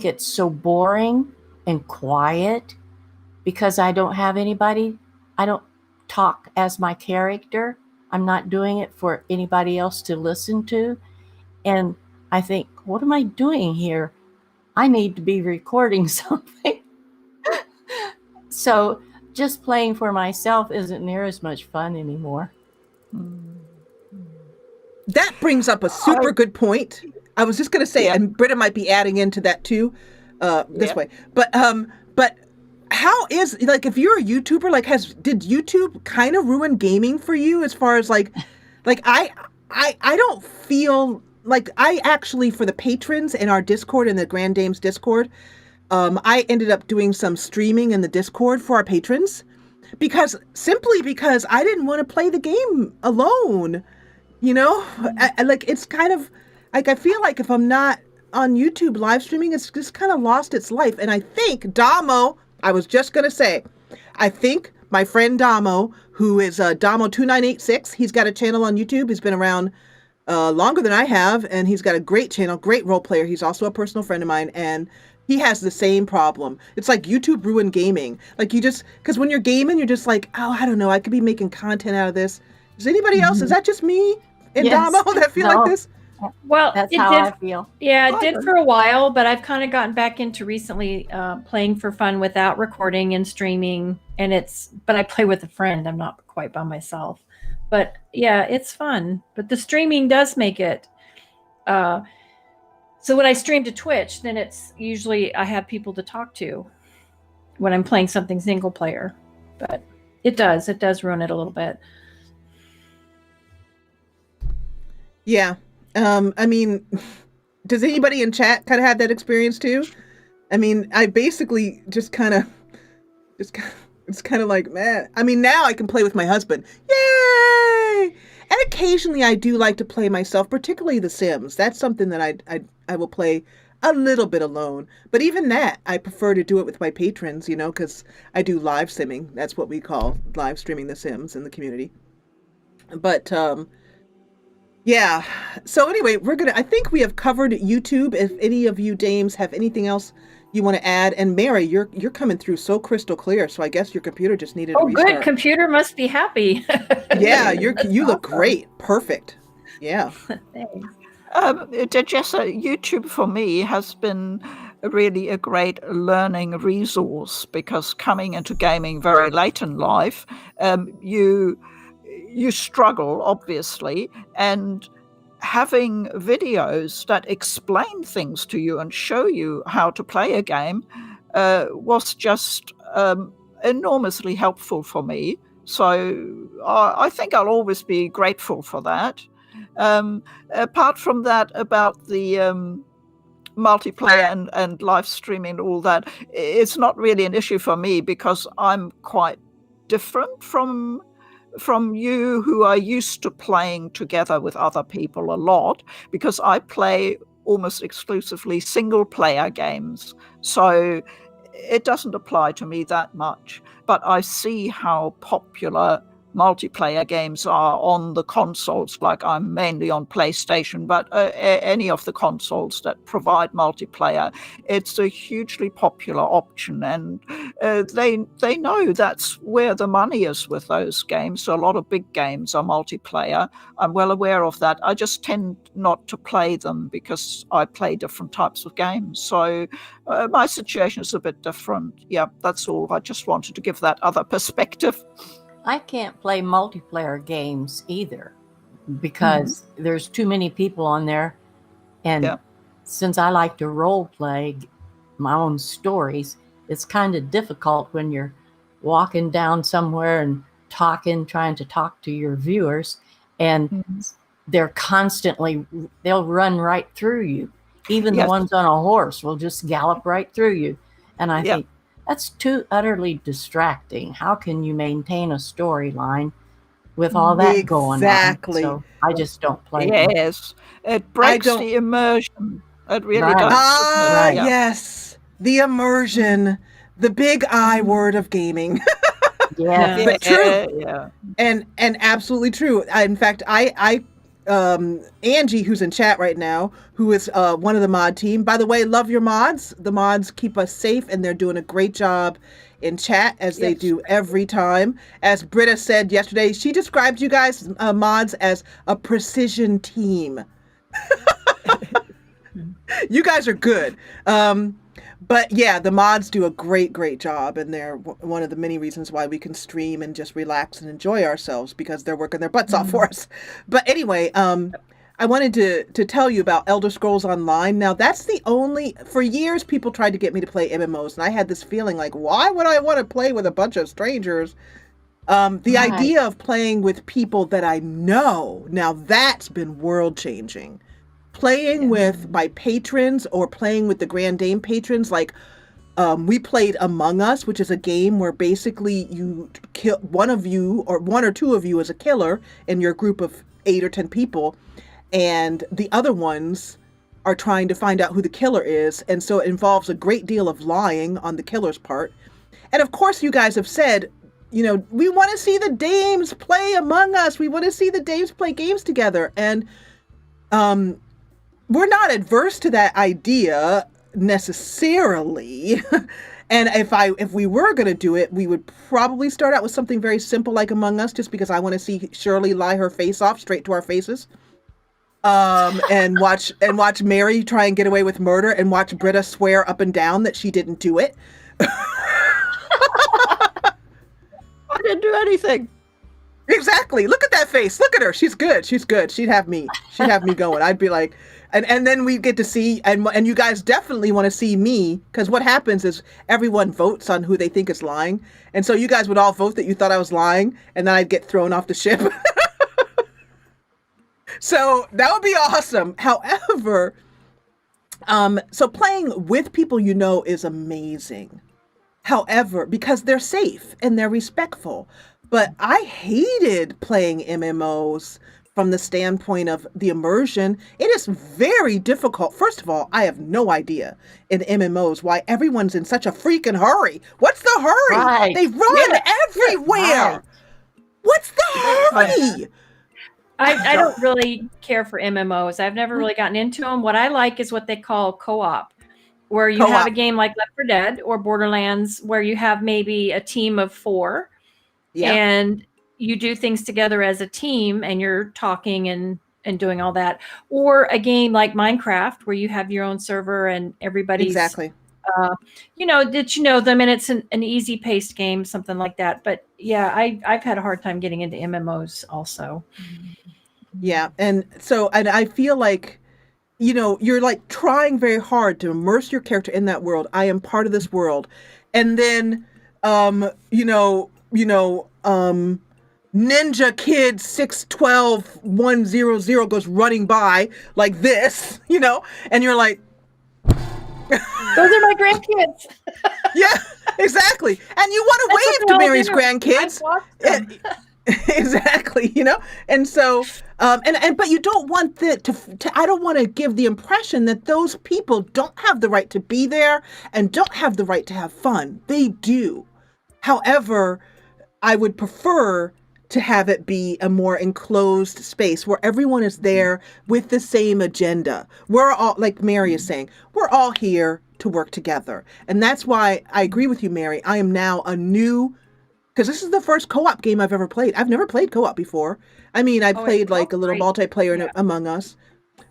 it's so boring and quiet because I don't have anybody. I don't talk as my character. I'm not doing it for anybody else to listen to. And I think, what am I doing here? I need to be recording something. So just playing for myself isn't near as much fun anymore. That brings up a super good point. I was just going to say, and Britta might be adding into that too, this way. But how is, like, if you're a YouTuber, like, did YouTube kind of ruin gaming for you as far as like I don't feel like I actually, for the patrons in our Discord, in the Grand Dames Discord, I ended up doing some streaming in the Discord for our patrons simply because I didn't want to play the game alone. You know, like, it's kind of like, I feel like if I'm not on YouTube live streaming, it's just kind of lost its life. And I think Damo, I was just going to say, I think my friend Damo, who is Damo2986, he's got a channel on YouTube. He's been around longer than I have, and he's got a great channel, great role player. He's also a personal friend of mine, and he has the same problem. It's like YouTube ruined gaming. Like, you just, because when you're gaming, you're just like, oh, I don't know, I could be making content out of this. Is anybody else? Is that just me and Damo that feel like this? Well, that's how I feel. Yeah, it did for a while, but I've kind of gotten back into recently playing for fun without recording and streaming. But I play with a friend. I'm not quite by myself. But yeah, it's fun. But the streaming does make it. So when I stream to Twitch, then it's usually I have people to talk to when I'm playing something single player. But it does ruin it a little bit. Yeah. I mean, does anybody in chat kind of have that experience too? I mean, I basically it's kind of like, man, I mean, now I can play with my husband. Yay! And occasionally I do like to play myself, particularly The Sims. That's something that I will play a little bit alone. But even that, I prefer to do it with my patrons, you know, because I do live simming. That's what we call live streaming The Sims in the community. But, yeah. So anyway, I think we have covered YouTube. If any of you dames have anything else you want to add, and Mary, you're coming through so crystal clear. So I guess your computer just needed a restart. Good. Computer must be happy. Yeah, you look great. Perfect. Yeah. Thanks. Jessa, YouTube for me has been really a great learning resource because coming into gaming very late in life, you struggle, obviously, and having videos that explain things to you and show you how to play a game was just enormously helpful for me. So I think I'll always be grateful for that. Apart from that, about the multiplayer and live streaming and all that, it's not really an issue for me because I'm quite different from you who are used to playing together with other people a lot, because I play almost exclusively single player games. So it doesn't apply to me that much, but I see how popular multiplayer games are on the consoles. Like, I'm mainly on PlayStation, but any of the consoles that provide multiplayer, it's a hugely popular option, and they know that's where the money is with those games. So a lot of big games are multiplayer. I'm well aware of that. I just tend not to play them because I play different types of games. So my situation is a bit different. Yeah, that's all. I just wanted to give that other perspective. I can't play multiplayer games either because there's too many people on there, and since I like to role play my own stories, it's kind of difficult when you're walking down somewhere and trying to talk to your viewers, and they're constantly, they'll run right through you. Even the ones on a horse will just gallop right through you. And I think that's too utterly distracting. How can you maintain a storyline with all that going on? So I just don't play. Yes, it breaks the immersion. It really does. Ah, yes, the immersion, the big I word of gaming. Yeah, but true. Yeah, and absolutely true. In fact, I Angie, who's in chat right now, who is one of the mod team. By the way, love your mods. The mods keep us safe, and they're doing a great job in chat, as they do every time. As Britta said yesterday, she described you guys mods as a precision team. You guys are good. But yeah, the mods do a great job, and they're one of the many reasons why we can stream and just relax and enjoy ourselves, because they're working their butts off for us. But anyway, I wanted to tell you about Elder Scrolls Online. Now, that's the only, for years, people tried to get me to play MMOs, and I had this feeling like, why would I want to play with a bunch of strangers? The idea of playing with people that I know, now that's been world-changing. Playing with my patrons, or playing with the Grand Dame patrons, like we played Among Us, which is a game where basically you kill one of you, or one or two of you, as a killer in your group of 8 or 10 people, and the other ones are trying to find out who the killer is, and so it involves a great deal of lying on the killer's part. And of course, you guys have said, you know, we want to see the dames play Among Us. We want to see the dames play games together, and we're not adverse to that idea necessarily. And if we were going to do it, we would probably start out with something very simple like Among Us, just because I want to see Shirley lie her face off straight to our faces. And watch Mary try and get away with murder, and watch Britta swear up and down that she didn't do it. I didn't do anything. Exactly. Look at that face. Look at her. She's good. She'd have me going. I'd be like, and then we get to see, and you guys definitely want to see me, because what happens is everyone votes on who they think is lying. And so you guys would all vote that you thought I was lying, and then I'd get thrown off the ship. So that would be awesome. However, so playing with people you know is amazing. However, because they're safe and they're respectful. But I hated playing MMOs from the standpoint of the immersion. It is very difficult. First of all, I have no idea in MMOs why everyone's in such a freaking hurry. What's the hurry? Right. They run everywhere. Right. What's the hurry? I don't really care for MMOs. I've never really gotten into them. What I like is what they call co-op, where you have a game like Left 4 Dead or Borderlands, where you have maybe a team of 4. Yeah. And you do things together as a team, and you're talking and doing all that. Or a game like Minecraft, where you have your own server and everybody's exactly. You know them, and it's an easy paced game, something like that. But yeah, I've had a hard time getting into MMOs also. Yeah, and I feel like, you know, you're like trying very hard to immerse your character in that world. I am part of this world, and then Ninja Kid 612100 goes running by like this, you know, and you're like, those are my grandkids. Yeah, exactly. And you want to wave to Mary's grandkids. Exactly, you know? And so, but you don't want I don't want to give the impression that those people don't have the right to be there and don't have the right to have fun. They do. However, I would prefer to have it be a more enclosed space where everyone is there with the same agenda. We're all, like Mary is saying, we're all here to work together. And that's why I agree with you, Mary. I am now because this is the first co-op game I've ever played. I've never played co-op before. I mean, I played like a little multiplayer in Among Us.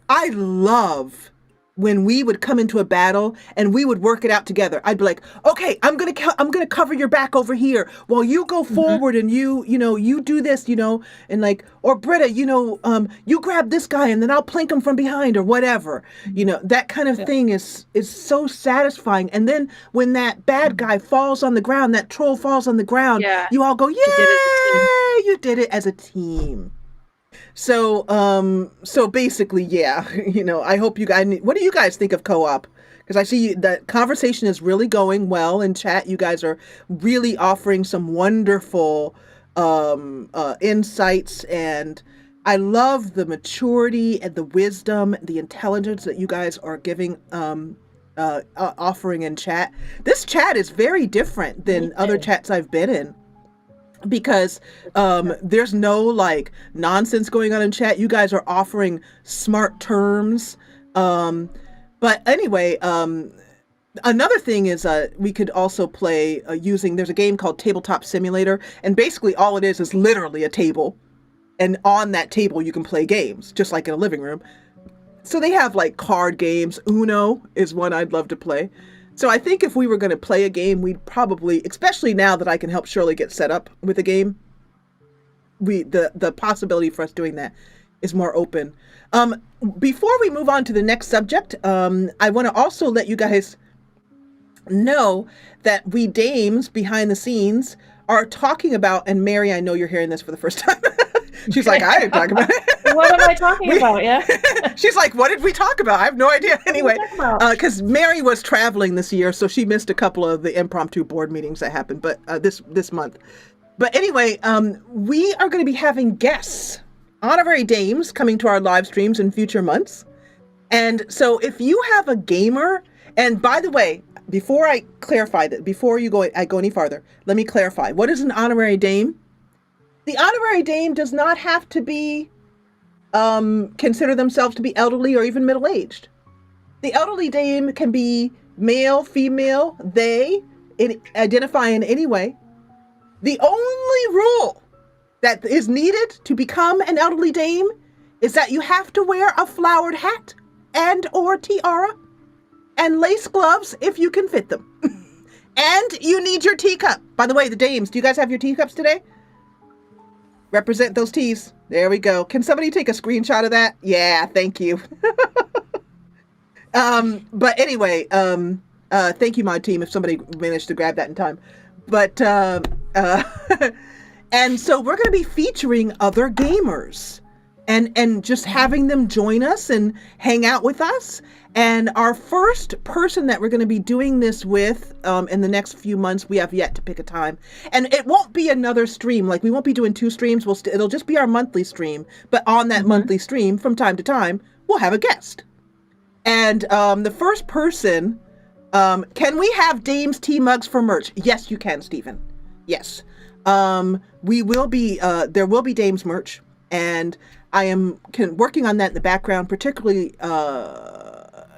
I love when we would come into a battle and we would work it out together. I'd be like, okay, I'm gonna cover your back over here while you go forward and you do this, and like, or Britta, you grab this guy and then I'll plank him from behind or whatever. That kind of thing is so satisfying. And then when that bad guy falls on the ground, that troll falls on the ground, you all go, yay, you did it as a team. So basically, I hope you guys, what do you guys think of co-op? Because I see that conversation is really going well in chat. You guys are really offering some wonderful insights, and I love the maturity and the wisdom, the intelligence that you guys are giving, offering in chat. This chat is very different than other chats I've been in, because there's no like nonsense going on in chat. You guys are offering smart terms. But anyway, another thing is we could also play there's a game called Tabletop Simulator, and basically all it is literally a table, and on that table you can play games just like in a living room. So they have like card games. Uno is one I'd love to play. So I think if we were going to play a game, we'd probably, especially now that I can help Shirley get set up with a game, the possibility for us doing that is more open. Before we move on to the next subject, I want to also let you guys know that we dames behind the scenes are talking about, and Mary, I know you're hearing this for the first time. She's like, I didn't talk about it. What am I talking about? Yeah. She's like, what did we talk about? I have no idea. Anyway, because Mary was traveling this year, so she missed a couple of the impromptu board meetings that happened, but this month. But anyway, we are going to be having guests, honorary dames, coming to our live streams in future months. And so if you have a gamer, and by the way, before I clarify that, before I go any farther, let me clarify. What is an honorary dame? The honorary dame does not have to be, consider themselves to be elderly or even middle-aged. The elderly dame can be male, female, they, identify in any way. The only rule that is needed to become an elderly dame is that you have to wear a flowered hat and or tiara and lace gloves if you can fit them. And you need your teacup. By the way, the dames, do you guys have your teacups today? Represent those teas. There we go. Can somebody take a screenshot of that? Yeah, thank you. But anyway, thank you, my team, if somebody managed to grab that in time. But, and so we're going to be featuring other gamers and just having them join us and hang out with us. And our first person that we're going to be doing this with in the next few months, we have yet to pick a time. And it won't be another stream. Like, we won't be doing 2 streams. It'll just be our monthly stream. But on that monthly stream, from time to time, we'll have a guest. And the first person, can we have Dames tea mugs for merch? Yes, you can, Stephen. Yes. We will be, there will be Dames merch. And I am working on that in the background, particularly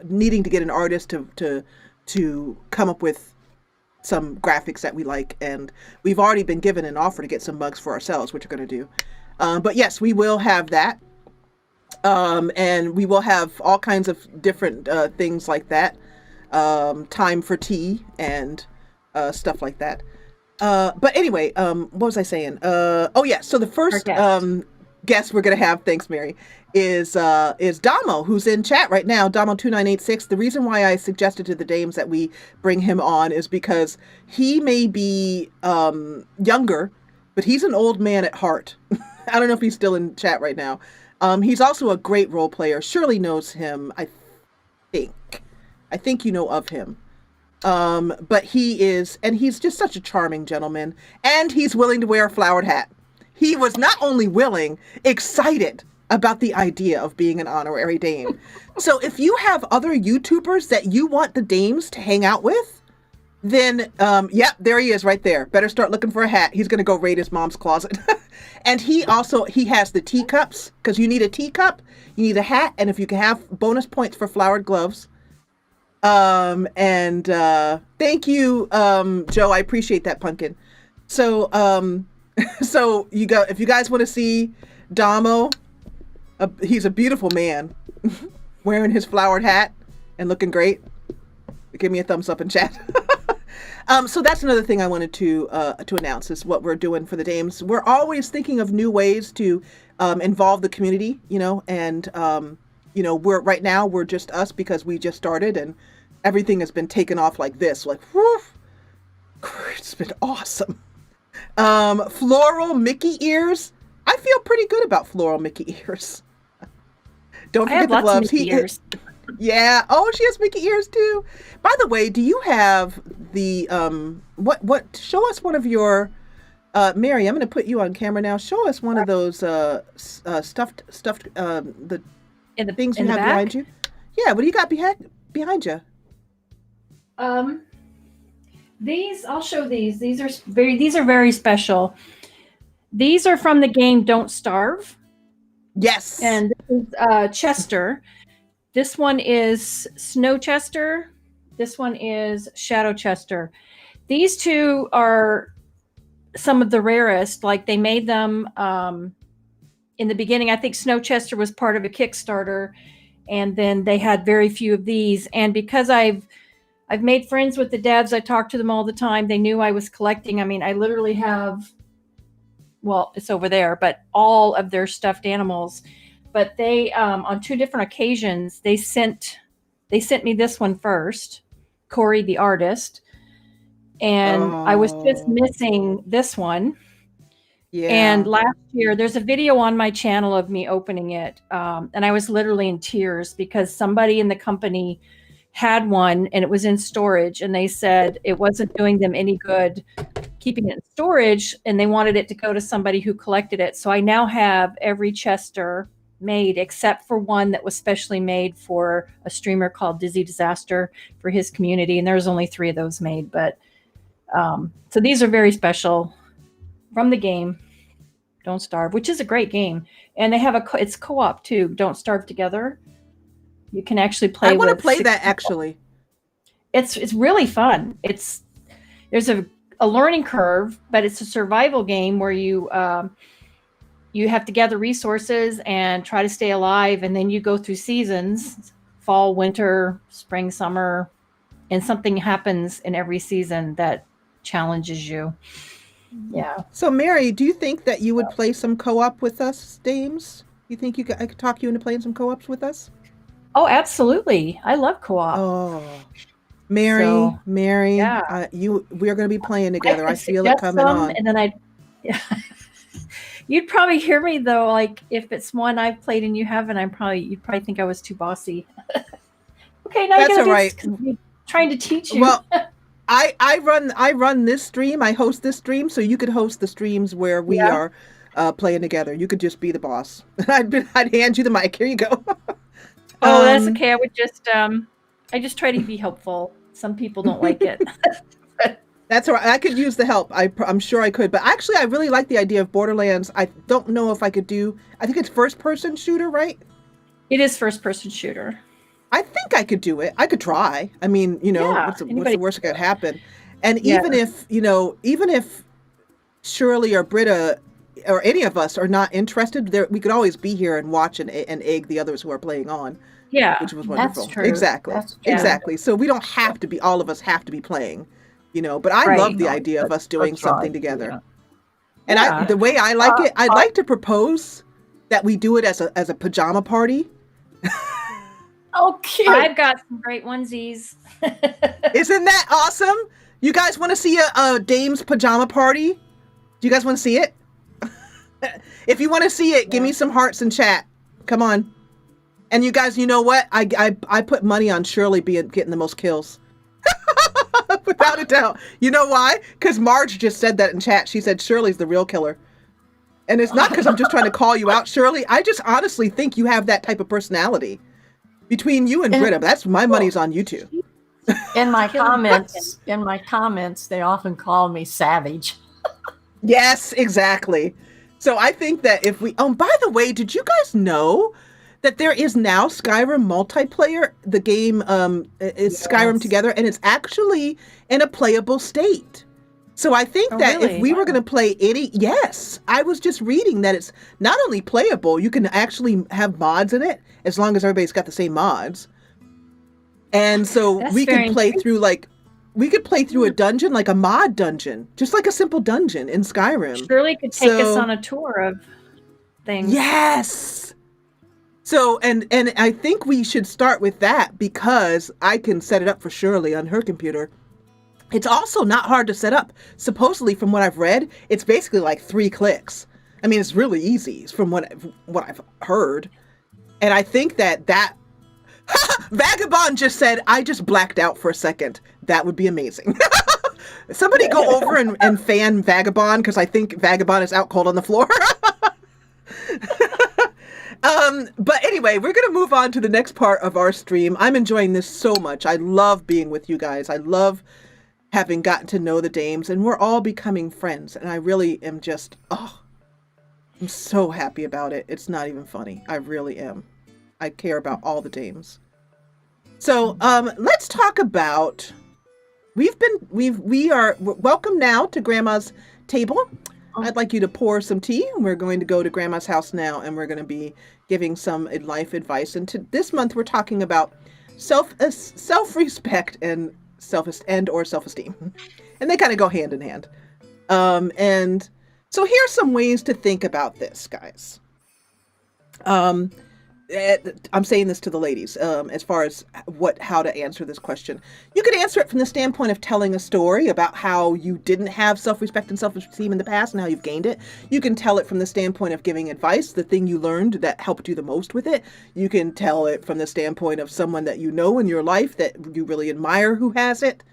needing to get an artist to come up with some graphics that we like, and we've already been given an offer to get some mugs for ourselves, which we're going to do. But yes, we will have that, and we will have all kinds of different things like that, time for tea and stuff like that. But anyway, what was I saying? Oh yeah, so the first guest we're going to have, thanks Mary, is Damo, who's in chat right now, Damo2986. The reason why I suggested to the dames that we bring him on is because he may be younger, but he's an old man at heart. I don't know if he's still in chat right now. He's also a great role player. Shirley knows him, I think you know of him. But he's just such a charming gentleman, and he's willing to wear a flowered hat. He was not only willing, excited about the idea of being an honorary dame. So if you have other YouTubers that you want the dames to hang out with, then, yep, there he is right there. Better start looking for a hat. He's going to go raid his mom's closet. And he has the teacups, because you need a teacup, you need a hat, and if you can have bonus points for flowered gloves. Thank you, Joe. I appreciate that, Pumpkin. So, if you guys want to see Damo, he's a beautiful man wearing his flowered hat and looking great? Give me a thumbs up in chat. So that's another thing I wanted to announce is what we're doing for the Dames. We're always thinking of new ways to involve the community, and right now we're just us because we just started and everything has been taken off like this, like whew, it's been awesome. Floral Mickey ears. I feel pretty good about floral Mickey ears. Don't forget the gloves. Mickey ears. Yeah. Oh, she has Mickey ears too. By the way, do you have the what show us one of your Mary, I'm going to put you on camera now. Show us one of those stuffed the things you have behind you. Yeah, what do you got behind you? These, I'll show these. These are very special. These are from the game Don't Starve. Yes. And this is Chester. This one is Snow Chester. This one is Shadow Chester. These two are some of the rarest. Like they made them in the beginning. I think Snow Chester was part of a Kickstarter, and then they had very few of these. And because I've made friends with the devs, I talk to them all the time. They knew I was collecting. I mean, I literally have, well, it's over there, but all of their stuffed animals. But they, on two different occasions, they sent me this one first, Corey the artist, and I was just missing this one. Yeah. And last year, there's a video on my channel of me opening it, and I was literally in tears because somebody in the company had one and it was in storage, and they said it wasn't doing them any good keeping it in storage, and they wanted it to go to somebody who collected it. So I now have every Chester made except for one that was specially made for a streamer called Dizzy Disaster for his community, and there's only 3 of those made. But so these are very special from the game Don't Starve, which is a great game, and they have it's co-op too. Don't Starve Together. You can actually play. I want to with play 6 that people. actually. It's really fun. There's a learning curve, but it's a survival game where you have to gather resources and try to stay alive, and then you go through seasons: fall, winter, spring, summer, and something happens in every season that challenges you. Yeah. So Mary, do you think that you would play some co-op with us, Dames? You think I could talk you into playing some co-ops with us? Oh, absolutely. I love co-op. Oh, Mary, yeah. We are going to be playing together. I feel it coming on. And then you'd probably hear me though, like if it's one I've played and you haven't, you'd probably think I was too bossy. Okay, now that's you all right. Trying to teach you. Well, I run this stream. I host this stream, so you could host the streams where we are playing together. You could just be the boss. I'd hand you the mic. Here you go. Oh, that's okay. I would just I just try to be helpful. Some people don't like it. That's all right. I could use the help. I'm sure I could. But actually, I really like the idea of Borderlands. I don't know if I could I think it's first-person shooter, right? It is first-person shooter. I think I could do it. I could try. I mean, what's the worst that could happen? And even if Shirley or Britta or any of us are not interested, we could always be here and watch and egg the others who are playing on. Yeah, which was wonderful. That's true. Exactly. Exactly. So we don't have to be. All of us have to be playing. But I love the idea of us doing something together. And the way I like it, I'd like to propose that we do it as a pajama party. Oh, cute. I've got some great onesies. Isn't that awesome? You guys want to see a Dame's pajama party? Do you guys want to see it? If you want to see it, give me some hearts in chat. Come on. And you guys, you know what? I put money on Shirley getting the most kills. Without a doubt. You know why? Because Marge just said that in chat. She said Shirley's the real killer. And it's not because I'm just trying to call you out, Shirley. I just honestly think you have that type of personality. Between you and Britta, that's my money's on you two. In my comments, they often call me savage. Yes, exactly. So I think that if we, by the way, did you guys know that there is now Skyrim Multiplayer? The game is Skyrim Together, and it's actually in a playable state. So I think that if we were going to play I was just reading that it's not only playable, you can actually have mods in it as long as everybody's got the same mods. And so That's we very could play through a dungeon, like a mod dungeon, just like a simple dungeon in Skyrim. Shirley could take us So- on a tour of things. Yes. So, and I think we should start with that because I can set it up for Shirley on her computer. It's also not hard to set up. Supposedly, from what I've read, it's basically like 3 clicks. I mean, it's really easy from what I've heard. And I think that Vagabond just said, I just blacked out for a second. That would be amazing. Somebody go over and fan Vagabond, because I think Vagabond is out cold on the floor. But anyway, we're going to move on to the next part of our stream. I'm enjoying this so much. I love being with you guys. I love having gotten to know the dames, and we're all becoming friends. And I really am just, I'm so happy about it. It's not even funny. I really am. I care about all the dames. So, let's talk about, we are welcome now to Grandma's table. I'd like you to pour some tea. We're going to go to Grandma's house now, and we're going to be giving some life advice. And this month, we're talking about self-respect and self-esteem, and they kind of go hand in hand. And so here's some ways to think about this, guys. I'm saying this to the ladies, as far as how to answer this question. You could answer it from the standpoint of telling a story about how you didn't have self-respect and self-esteem in the past and how you've gained it. You can tell it from the standpoint of giving advice, the thing you learned that helped you the most with it. You can tell it from the standpoint of someone that you know in your life that you really admire who has it.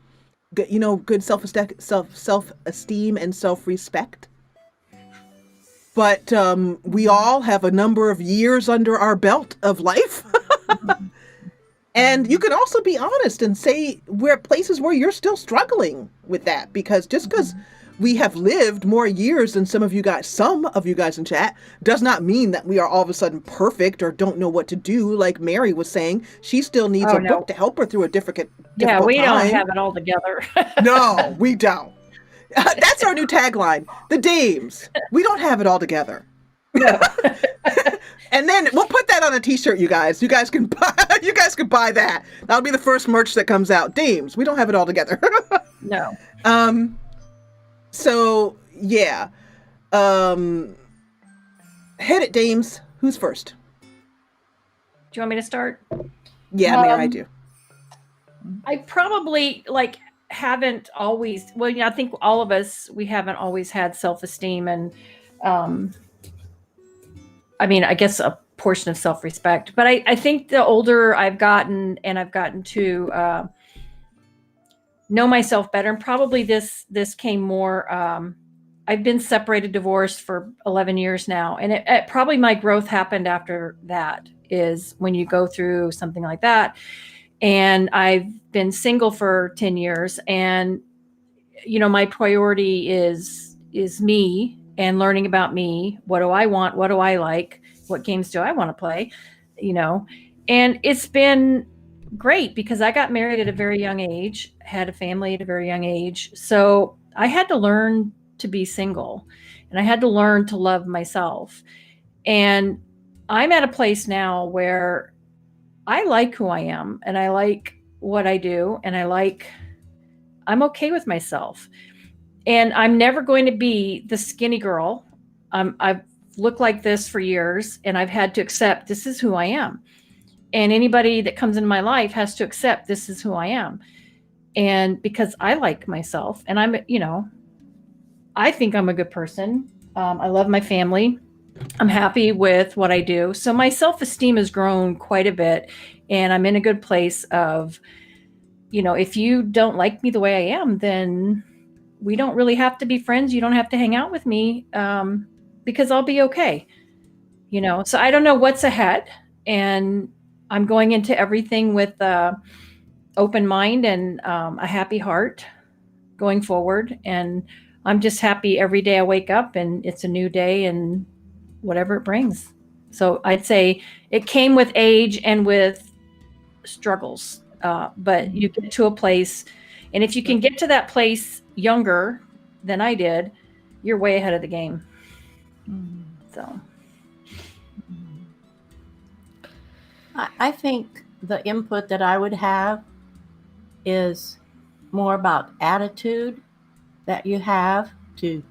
Good self-esteem and self-respect. But we all have a number of years under our belt of life. And you can also be honest and say places where you're still struggling with that. Because just because we have lived more years than some of you guys in chat, does not mean that we are all of a sudden perfect or don't know what to do. Like Mary was saying, she still needs a book to help her through a difficult Yeah, we time. don't have it all together. No, we don't. That's our new tagline. The dames. We don't have it all together. No. And then we'll put that on a t-shirt, you guys. You guys can buy that. That'll be the first merch that comes out. Dames. We don't have it all together. No. So yeah. Hit it, dames. Who's first? Do you want me to start? Yeah, Mary, I do. I probably haven't always, I think all of us, we haven't always had self-esteem and I guess a portion of self-respect, but I think the older I've gotten and I've gotten to know myself better, and probably this came more, I've been separated, divorced for 11 years now. And it probably my growth happened after that, is when you go through something like that. And I've been single for 10 years, and my priority is me and learning about me. What do I want? What do I like? What games do I want to play? And it's been great because I got married at a very young age, had a family at a very young age. So I had to learn to be single, and I had to learn to love myself. And I'm at a place now where I like who I am, and I like what I do, and I'm okay with myself. And I'm never going to be the skinny girl. I've looked like this for years, and I've had to accept this is who I am. And anybody that comes into my life has to accept this is who I am. And because I like myself, and I think I'm a good person. I love my family. I'm happy with what I do. So my self-esteem has grown quite a bit, and I'm in a good place of, if you don't like me the way I am, then we don't really have to be friends. You don't have to hang out with me, because I'll be okay. So I don't know what's ahead, and I'm going into everything with open mind and a happy heart going forward. And I'm just happy every day I wake up and it's a new day and whatever it brings. So I'd say it came with age and with struggles, but you get to a place, and if you can get to that place younger than I did, you're way ahead of the game. So I think the input that I would have is more about attitude that you have to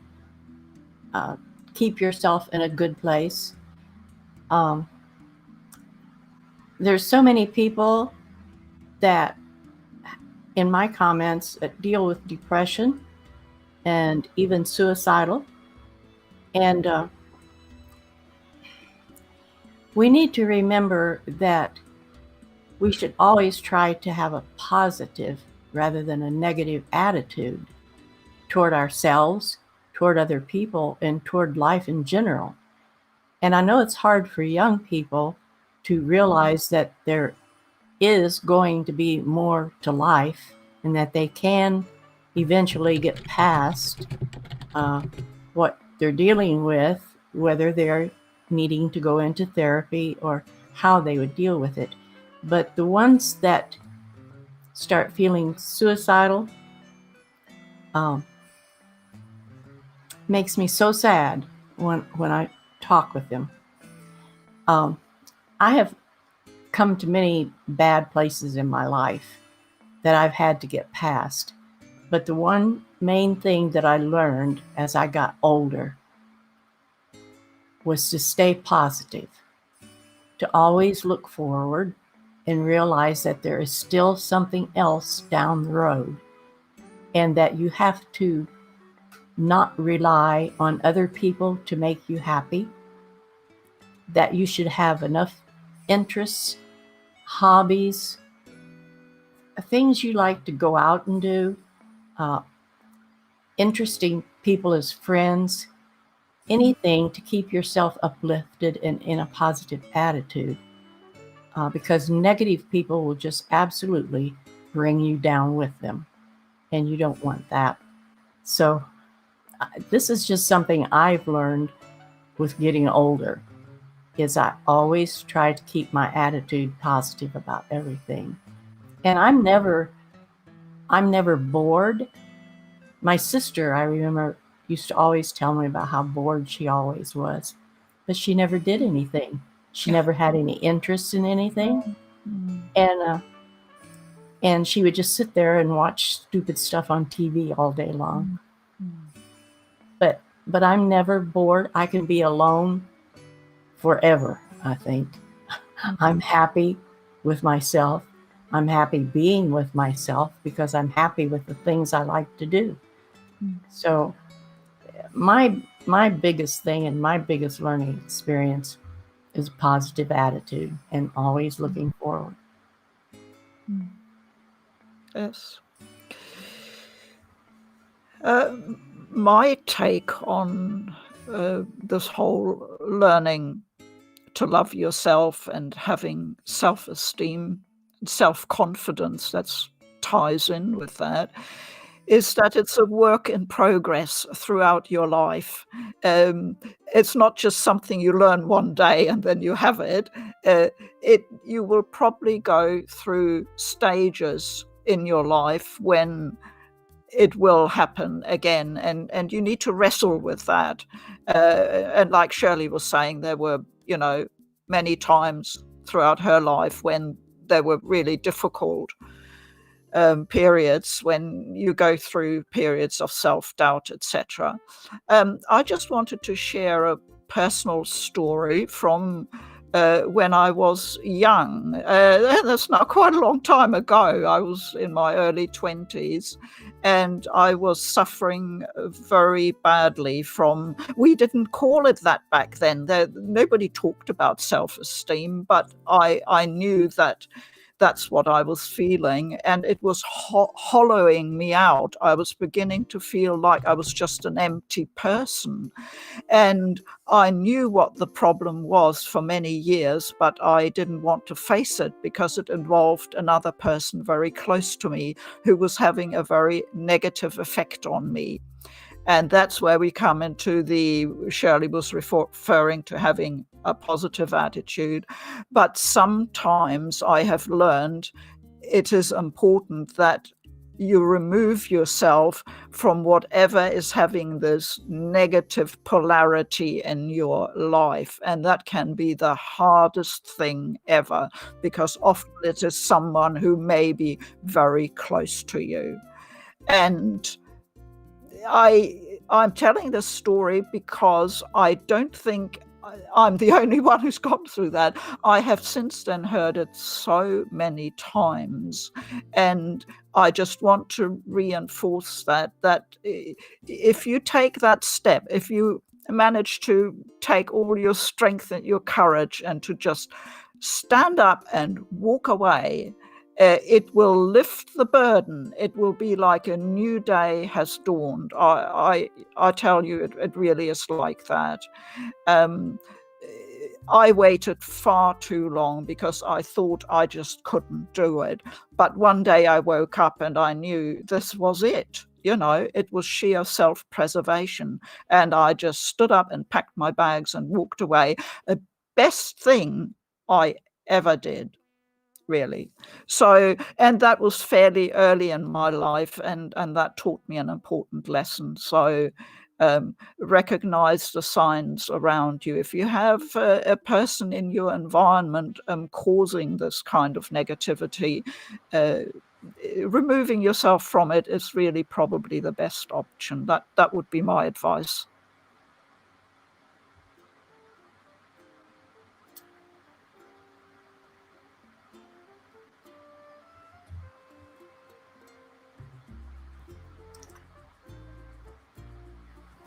keep yourself in a good place. There's so many people that in my comments that deal with depression and even suicidal. And we need to remember that we should always try to have a positive rather than a negative attitude toward ourselves, toward other people, and toward life in general. And I know it's hard for young people to realize that there is going to be more to life and that they can eventually get past what they're dealing with, whether they're needing to go into therapy or how they would deal with it. But the ones that start feeling suicidal makes me so sad when I talk with them. I have come to many bad places in my life that I've had to get past. But the one main thing that I learned as I got older was to stay positive, to always look forward and realize that there is still something else down the road, and that you have to not rely on other people to make you happy, that you should have enough interests, hobbies, things you like to go out and do, interesting people as friends, anything to keep yourself uplifted and in a positive attitude, because negative people will just absolutely bring you down with them, and you don't want that. So this is just something I've learned with getting older, is I always try to keep my attitude positive about everything. And I'm never bored. My sister, I remember, used to always tell me about how bored she always was, but she never did anything. She never had any interest in anything. And she would just sit there and watch stupid stuff on TV all day long. But I'm never bored. I can be alone forever, I think. I'm happy with myself. I'm happy being with myself because I'm happy with the things I like to do. So my biggest thing and my biggest learning experience is positive attitude and always looking forward. Yes. My take on this whole learning to love yourself and having self-esteem, self-confidence, that ties in with that, is that it's a work in progress throughout your life. It's not just something you learn one day and then you have it. You will probably go through stages in your life when it will happen again, and you need to wrestle with that. And like Shirley was saying, there were, many times throughout her life when there were really difficult periods, when you go through periods of self-doubt, etc. I just wanted to share a personal story from when I was young. That's now quite a long time ago. I was in my early 20s, and I was suffering very badly from, we didn't call it that back then. Nobody talked about self-esteem, but I knew that that's what I was feeling, and it was hollowing me out. I was beginning to feel like I was just an empty person. And I knew what the problem was for many years, but I didn't want to face it because it involved another person very close to me who was having a very negative effect on me. And that's where we come into Shirley was referring to having a positive attitude. But sometimes I have learned it is important that you remove yourself from whatever is having this negative polarity in your life. And that can be the hardest thing ever, because often it is someone who may be very close to you. And I'm telling this story because I don't think I'm the only one who's gone through that. I have since then heard it so many times, and I just want to reinforce that if you take that step, if you manage to take all your strength and your courage and to just stand up and walk away, it will lift the burden. It will be like a new day has dawned. I tell you, it really is like that. I waited far too long because I thought I just couldn't do it. But one day I woke up and I knew this was it. It was sheer self-preservation. And I just stood up and packed my bags and walked away. The best thing I ever did, really. So, and that was fairly early in my life, and that taught me an important lesson. So recognize the signs around you. If you have a person in your environment causing this kind of negativity, removing yourself from it is really probably the best option. That would be my advice.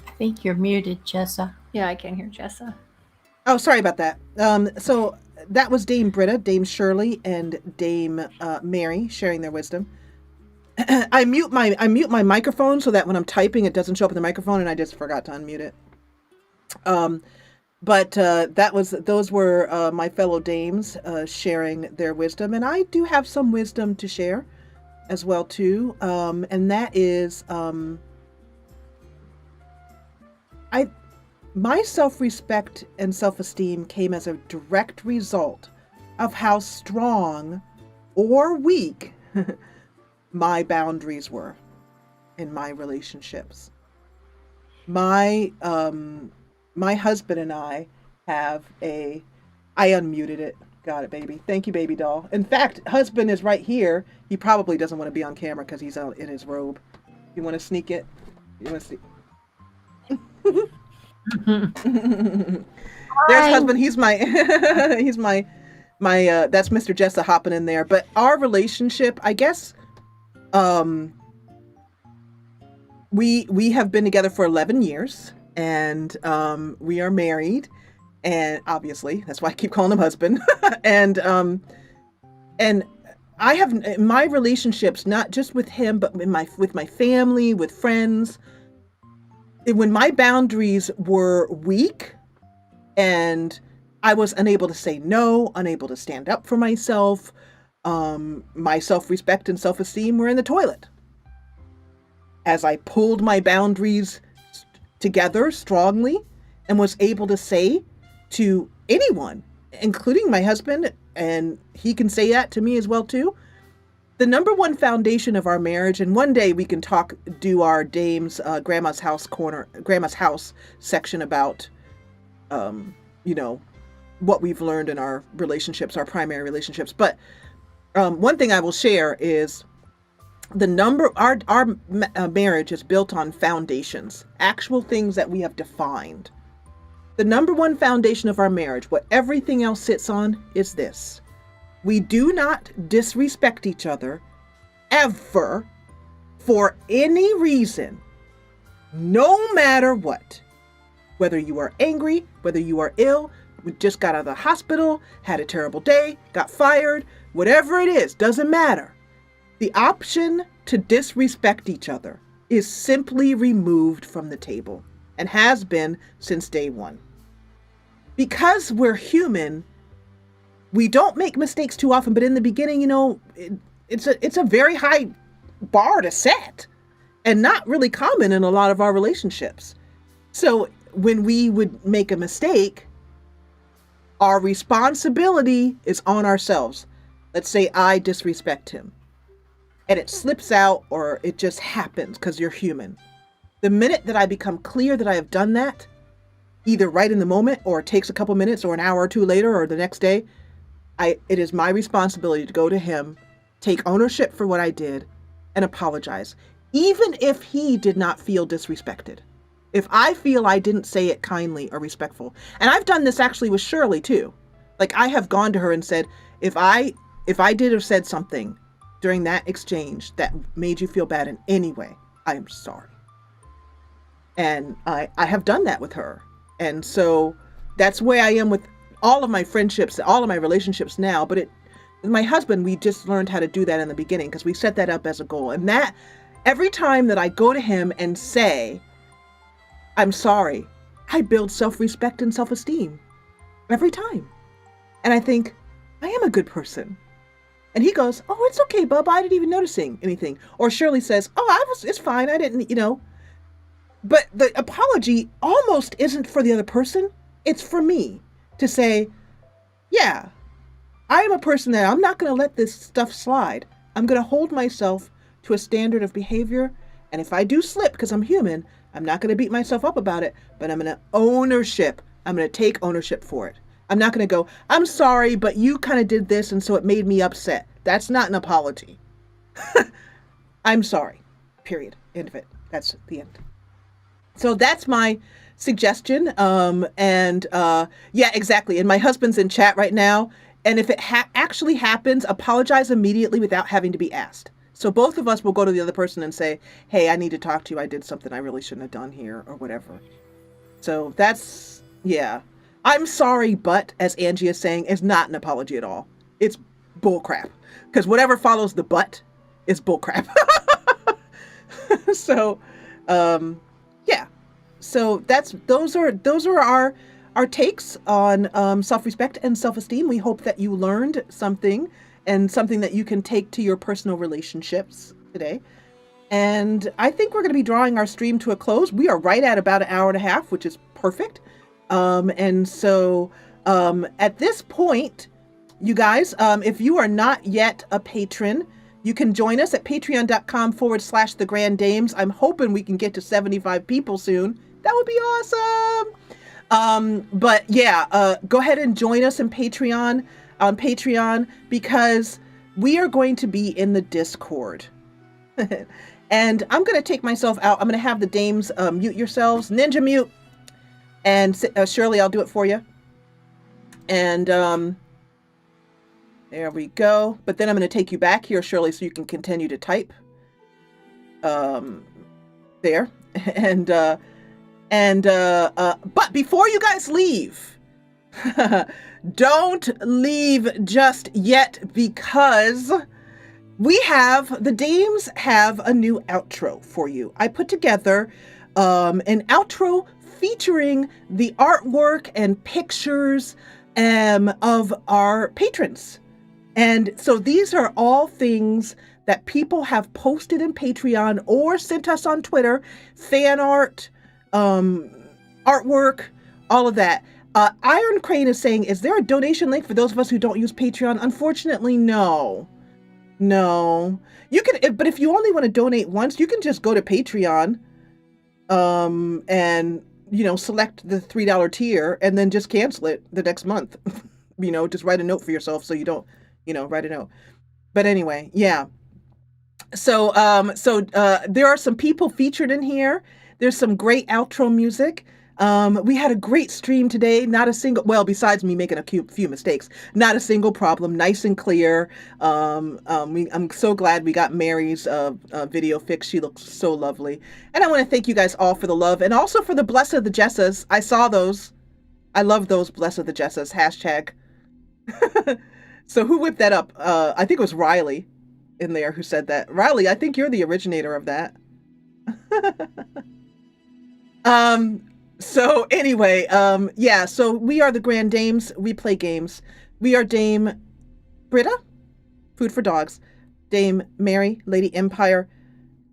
I think you're muted, Jessa. Yeah, I can hear Jessa. Oh, sorry about that. So that was Dame Britta, Dame Shirley, and Dame Mary sharing their wisdom. I mute my microphone so that when I'm typing, it doesn't show up in the microphone, and I just forgot to unmute it. But those were my fellow dames sharing their wisdom, and I do have some wisdom to share as well too. And that is my self-respect and self-esteem came as a direct result of how strong or weak my boundaries were in my relationships. My husband and I have I unmuted it. Got it, baby. Thank you, baby doll. In fact, husband is right here. He probably doesn't want to be on camera because he's out in his robe. You want to sneak it? You want to see? There's husband. He's my that's Mr. Jessa hopping in there. But our relationship, I guess, we have been together for 11 years, and we are married, and obviously that's why I keep calling him husband. and I have my relationships, not just with him, but with my family, with friends. When my boundaries were weak and I was unable to say no, unable to stand up for myself, my self-respect and self-esteem were in the toilet. As I pulled my boundaries together strongly and was able to say to anyone, including my husband, and he can say that to me as well too, the number one foundation of our marriage, and one day we can do our Dame's Grandma's House section about, what we've learned in our relationships, our primary relationships. But one thing I will share is our marriage is built on foundations, actual things that we have defined. The number one foundation of our marriage, what everything else sits on, is this. We do not disrespect each other ever for any reason, no matter what. Whether you are angry, whether you are ill, just got out of the hospital, had a terrible day, got fired, whatever it is, doesn't matter. The option to disrespect each other is simply removed from the table and has been since day one. Because we're human, we don't make mistakes too often, but in the beginning, it's a very high bar to set and not really common in a lot of our relationships. So when we would make a mistake, our responsibility is on ourselves. Let's say I disrespect him. and it slips out or it just happens because you're human. The minute that I become clear that I have done that, either right in the moment or it takes a couple minutes or an hour or two later or the next day, it is my responsibility to go to him, take ownership for what I did, and apologize, even if he did not feel disrespected. If I feel I didn't say it kindly or respectful. And I've done this actually with Shirley too. Like, I have gone to her and said, if I did or said something during that exchange that made you feel bad in any way, I am sorry. And I have done that with her. And so that's where I am with all of my friendships, all of my relationships now. But my husband, we just learned how to do that in the beginning because we set that up as a goal. And that every time that I go to him and say, I'm sorry, I build self-respect and self-esteem every time. And I think, I am a good person. And he goes, oh, it's okay, bub. I didn't even notice anything. Or Shirley says, oh, it's fine. I didn't, But the apology almost isn't for the other person. It's for me to say, yeah, I am a person that I'm not going to let this stuff slide. I'm going to hold myself to a standard of behavior. And if I do slip, because I'm human, I'm not going to beat myself up about it, but I'm going to ownership. I'm going to take ownership for it. I'm not going to go, I'm sorry, but you kind of did this, and so it made me upset. That's not an apology. I'm sorry, period. End of it. That's the end. So that's my suggestion. Yeah, exactly. And my husband's in chat right now. And if it actually happens, apologize immediately without having to be asked. So both of us will go to the other person and say, hey, I need to talk to you. I did something I really shouldn't have done here or whatever. So that's, yeah. I'm sorry, but as Angie is saying, is not an apology at all. It's bullcrap. Because whatever follows the but is bullcrap. So, yeah. So those are our takes on self-respect and self-esteem. We hope that you learned something and something that you can take to your personal relationships today. And I think we're going to be drawing our stream to a close. We are right at about an hour and a half, which is perfect. And so at this point, you guys, if you are not yet a patron, you can join us at patreon.com/The Grand Dames. I'm hoping we can get to 75 people soon. That would be awesome. But yeah, go ahead and join us on Patreon, because we are going to be in the Discord. And I'm going to take myself out. I'm going to have the dames mute yourselves. Ninja mute. And Shirley, I'll do it for you. And there we go. But then I'm going to take you back here, Shirley, so you can continue to type. There. But before you guys leave, don't leave just yet, because the dames have a new outro for you. I put together an outro featuring the artwork and pictures of our patrons. And so these are all things that people have posted in Patreon or sent us on Twitter, fan art, artwork, all of that. Iron Crane is saying, is there a donation link for those of us who don't use Patreon? Unfortunately, no. You can, but if you only want to donate once, you can just go to Patreon, and select the $3 tier and then just cancel it the next month. Just write a note for yourself so you don't, write a note. But anyway, yeah. So there are some people featured in here. There's some great outro music. We had a great stream today. Not a single, well, besides me making a few mistakes, not a single problem. Nice and clear. I'm so glad we got Mary's video fixed. She looks so lovely. And I want to thank you guys all for the love and also for the Bless of the Jessas. I saw those. I love those Bless of the Jessas. Hashtag. So who whipped that up? I think it was Riley in there who said that. Riley, I think you're the originator of that. So anyway, yeah, so we are the Grand Dames. We play games. We are Dame Britta, Food for Dogs, Dame Mary, Lady Empire,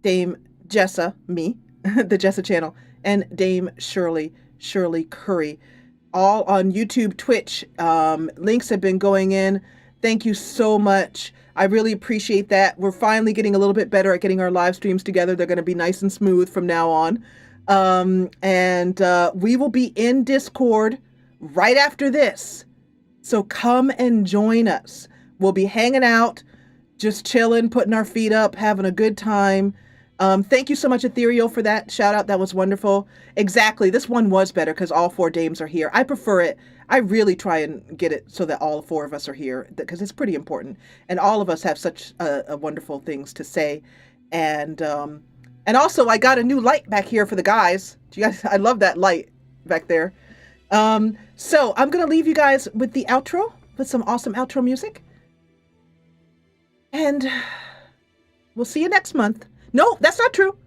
Dame Jessa, me, the Jessa channel, and Dame Shirley Curry, all on YouTube, Twitch. Links have been going in. Thank you so much. I really appreciate that. We're finally getting a little bit better at getting our live streams together. They're going to be nice and smooth from now on. And we will be in Discord right after this. So come and join us. We'll be hanging out, just chilling, putting our feet up, having a good time. Thank you so much, Ethereal, for that shout out. That was wonderful. Exactly. This one was better because all 4 dames are here. I prefer it. I really try and get it so that all 4 of us are here because it's pretty important. And all of us have such a wonderful things to say. And also I got a new light back here for the guys. Do you guys, I love that light back there. So I'm going to leave you guys with the outro, with some awesome outro music. And we'll see you next month. No, that's not true.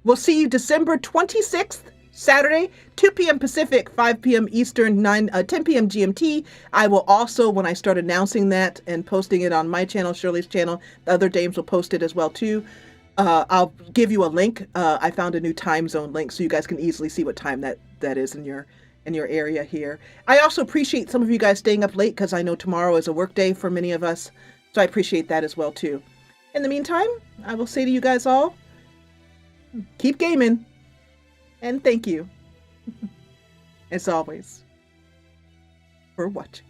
We'll see you December 26th, Saturday, 2 p.m. Pacific, 5 p.m. Eastern, 10 p.m. GMT. I will also, when I start announcing that and posting it on my channel, Shirley's channel, the other dames will post it as well too. I'll give you a link. I found a new time zone link so you guys can easily see what time that is in your area here. I also appreciate some of you guys staying up late because I know tomorrow is a work day for many of us. So I appreciate that as well too. In the meantime, I will say to you guys all, keep gaming, and thank you, as always, for watching.